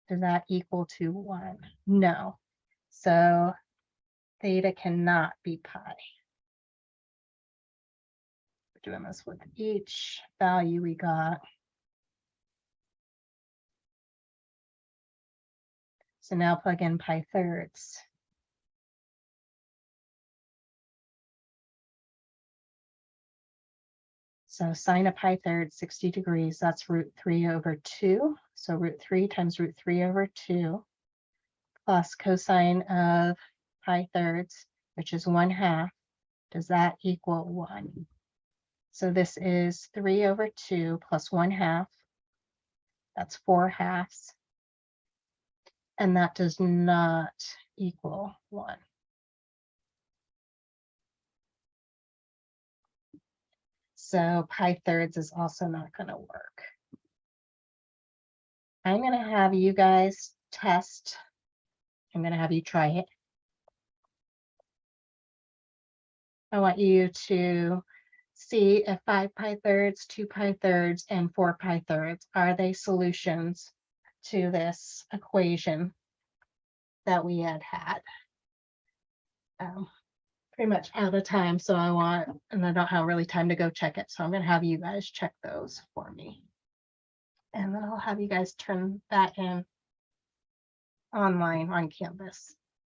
Does that equal to 1? No. So theta cannot be pi. We're doing this with each value we got. So now plug in pi thirds. So sine of pi thirds, 60 degrees, that's √3/2. So √3 times √3/2 plus cosine of pi thirds, which is 1/2. Does that equal 1? So this is 3/2 plus 1/2. That's 4/2. And that does not equal 1. So pi thirds is also not going to work. I'm going to have you guys test. I'm going to have you try it. I want you to see if 5 pi thirds, 2 pi thirds, and 4 pi thirds, are they solutions to this equation that we had? Pretty much out of time, so and I don't have really time to go check it, so I'm going to have you guys check those for me. And then I'll have you guys turn that in online on Canvas.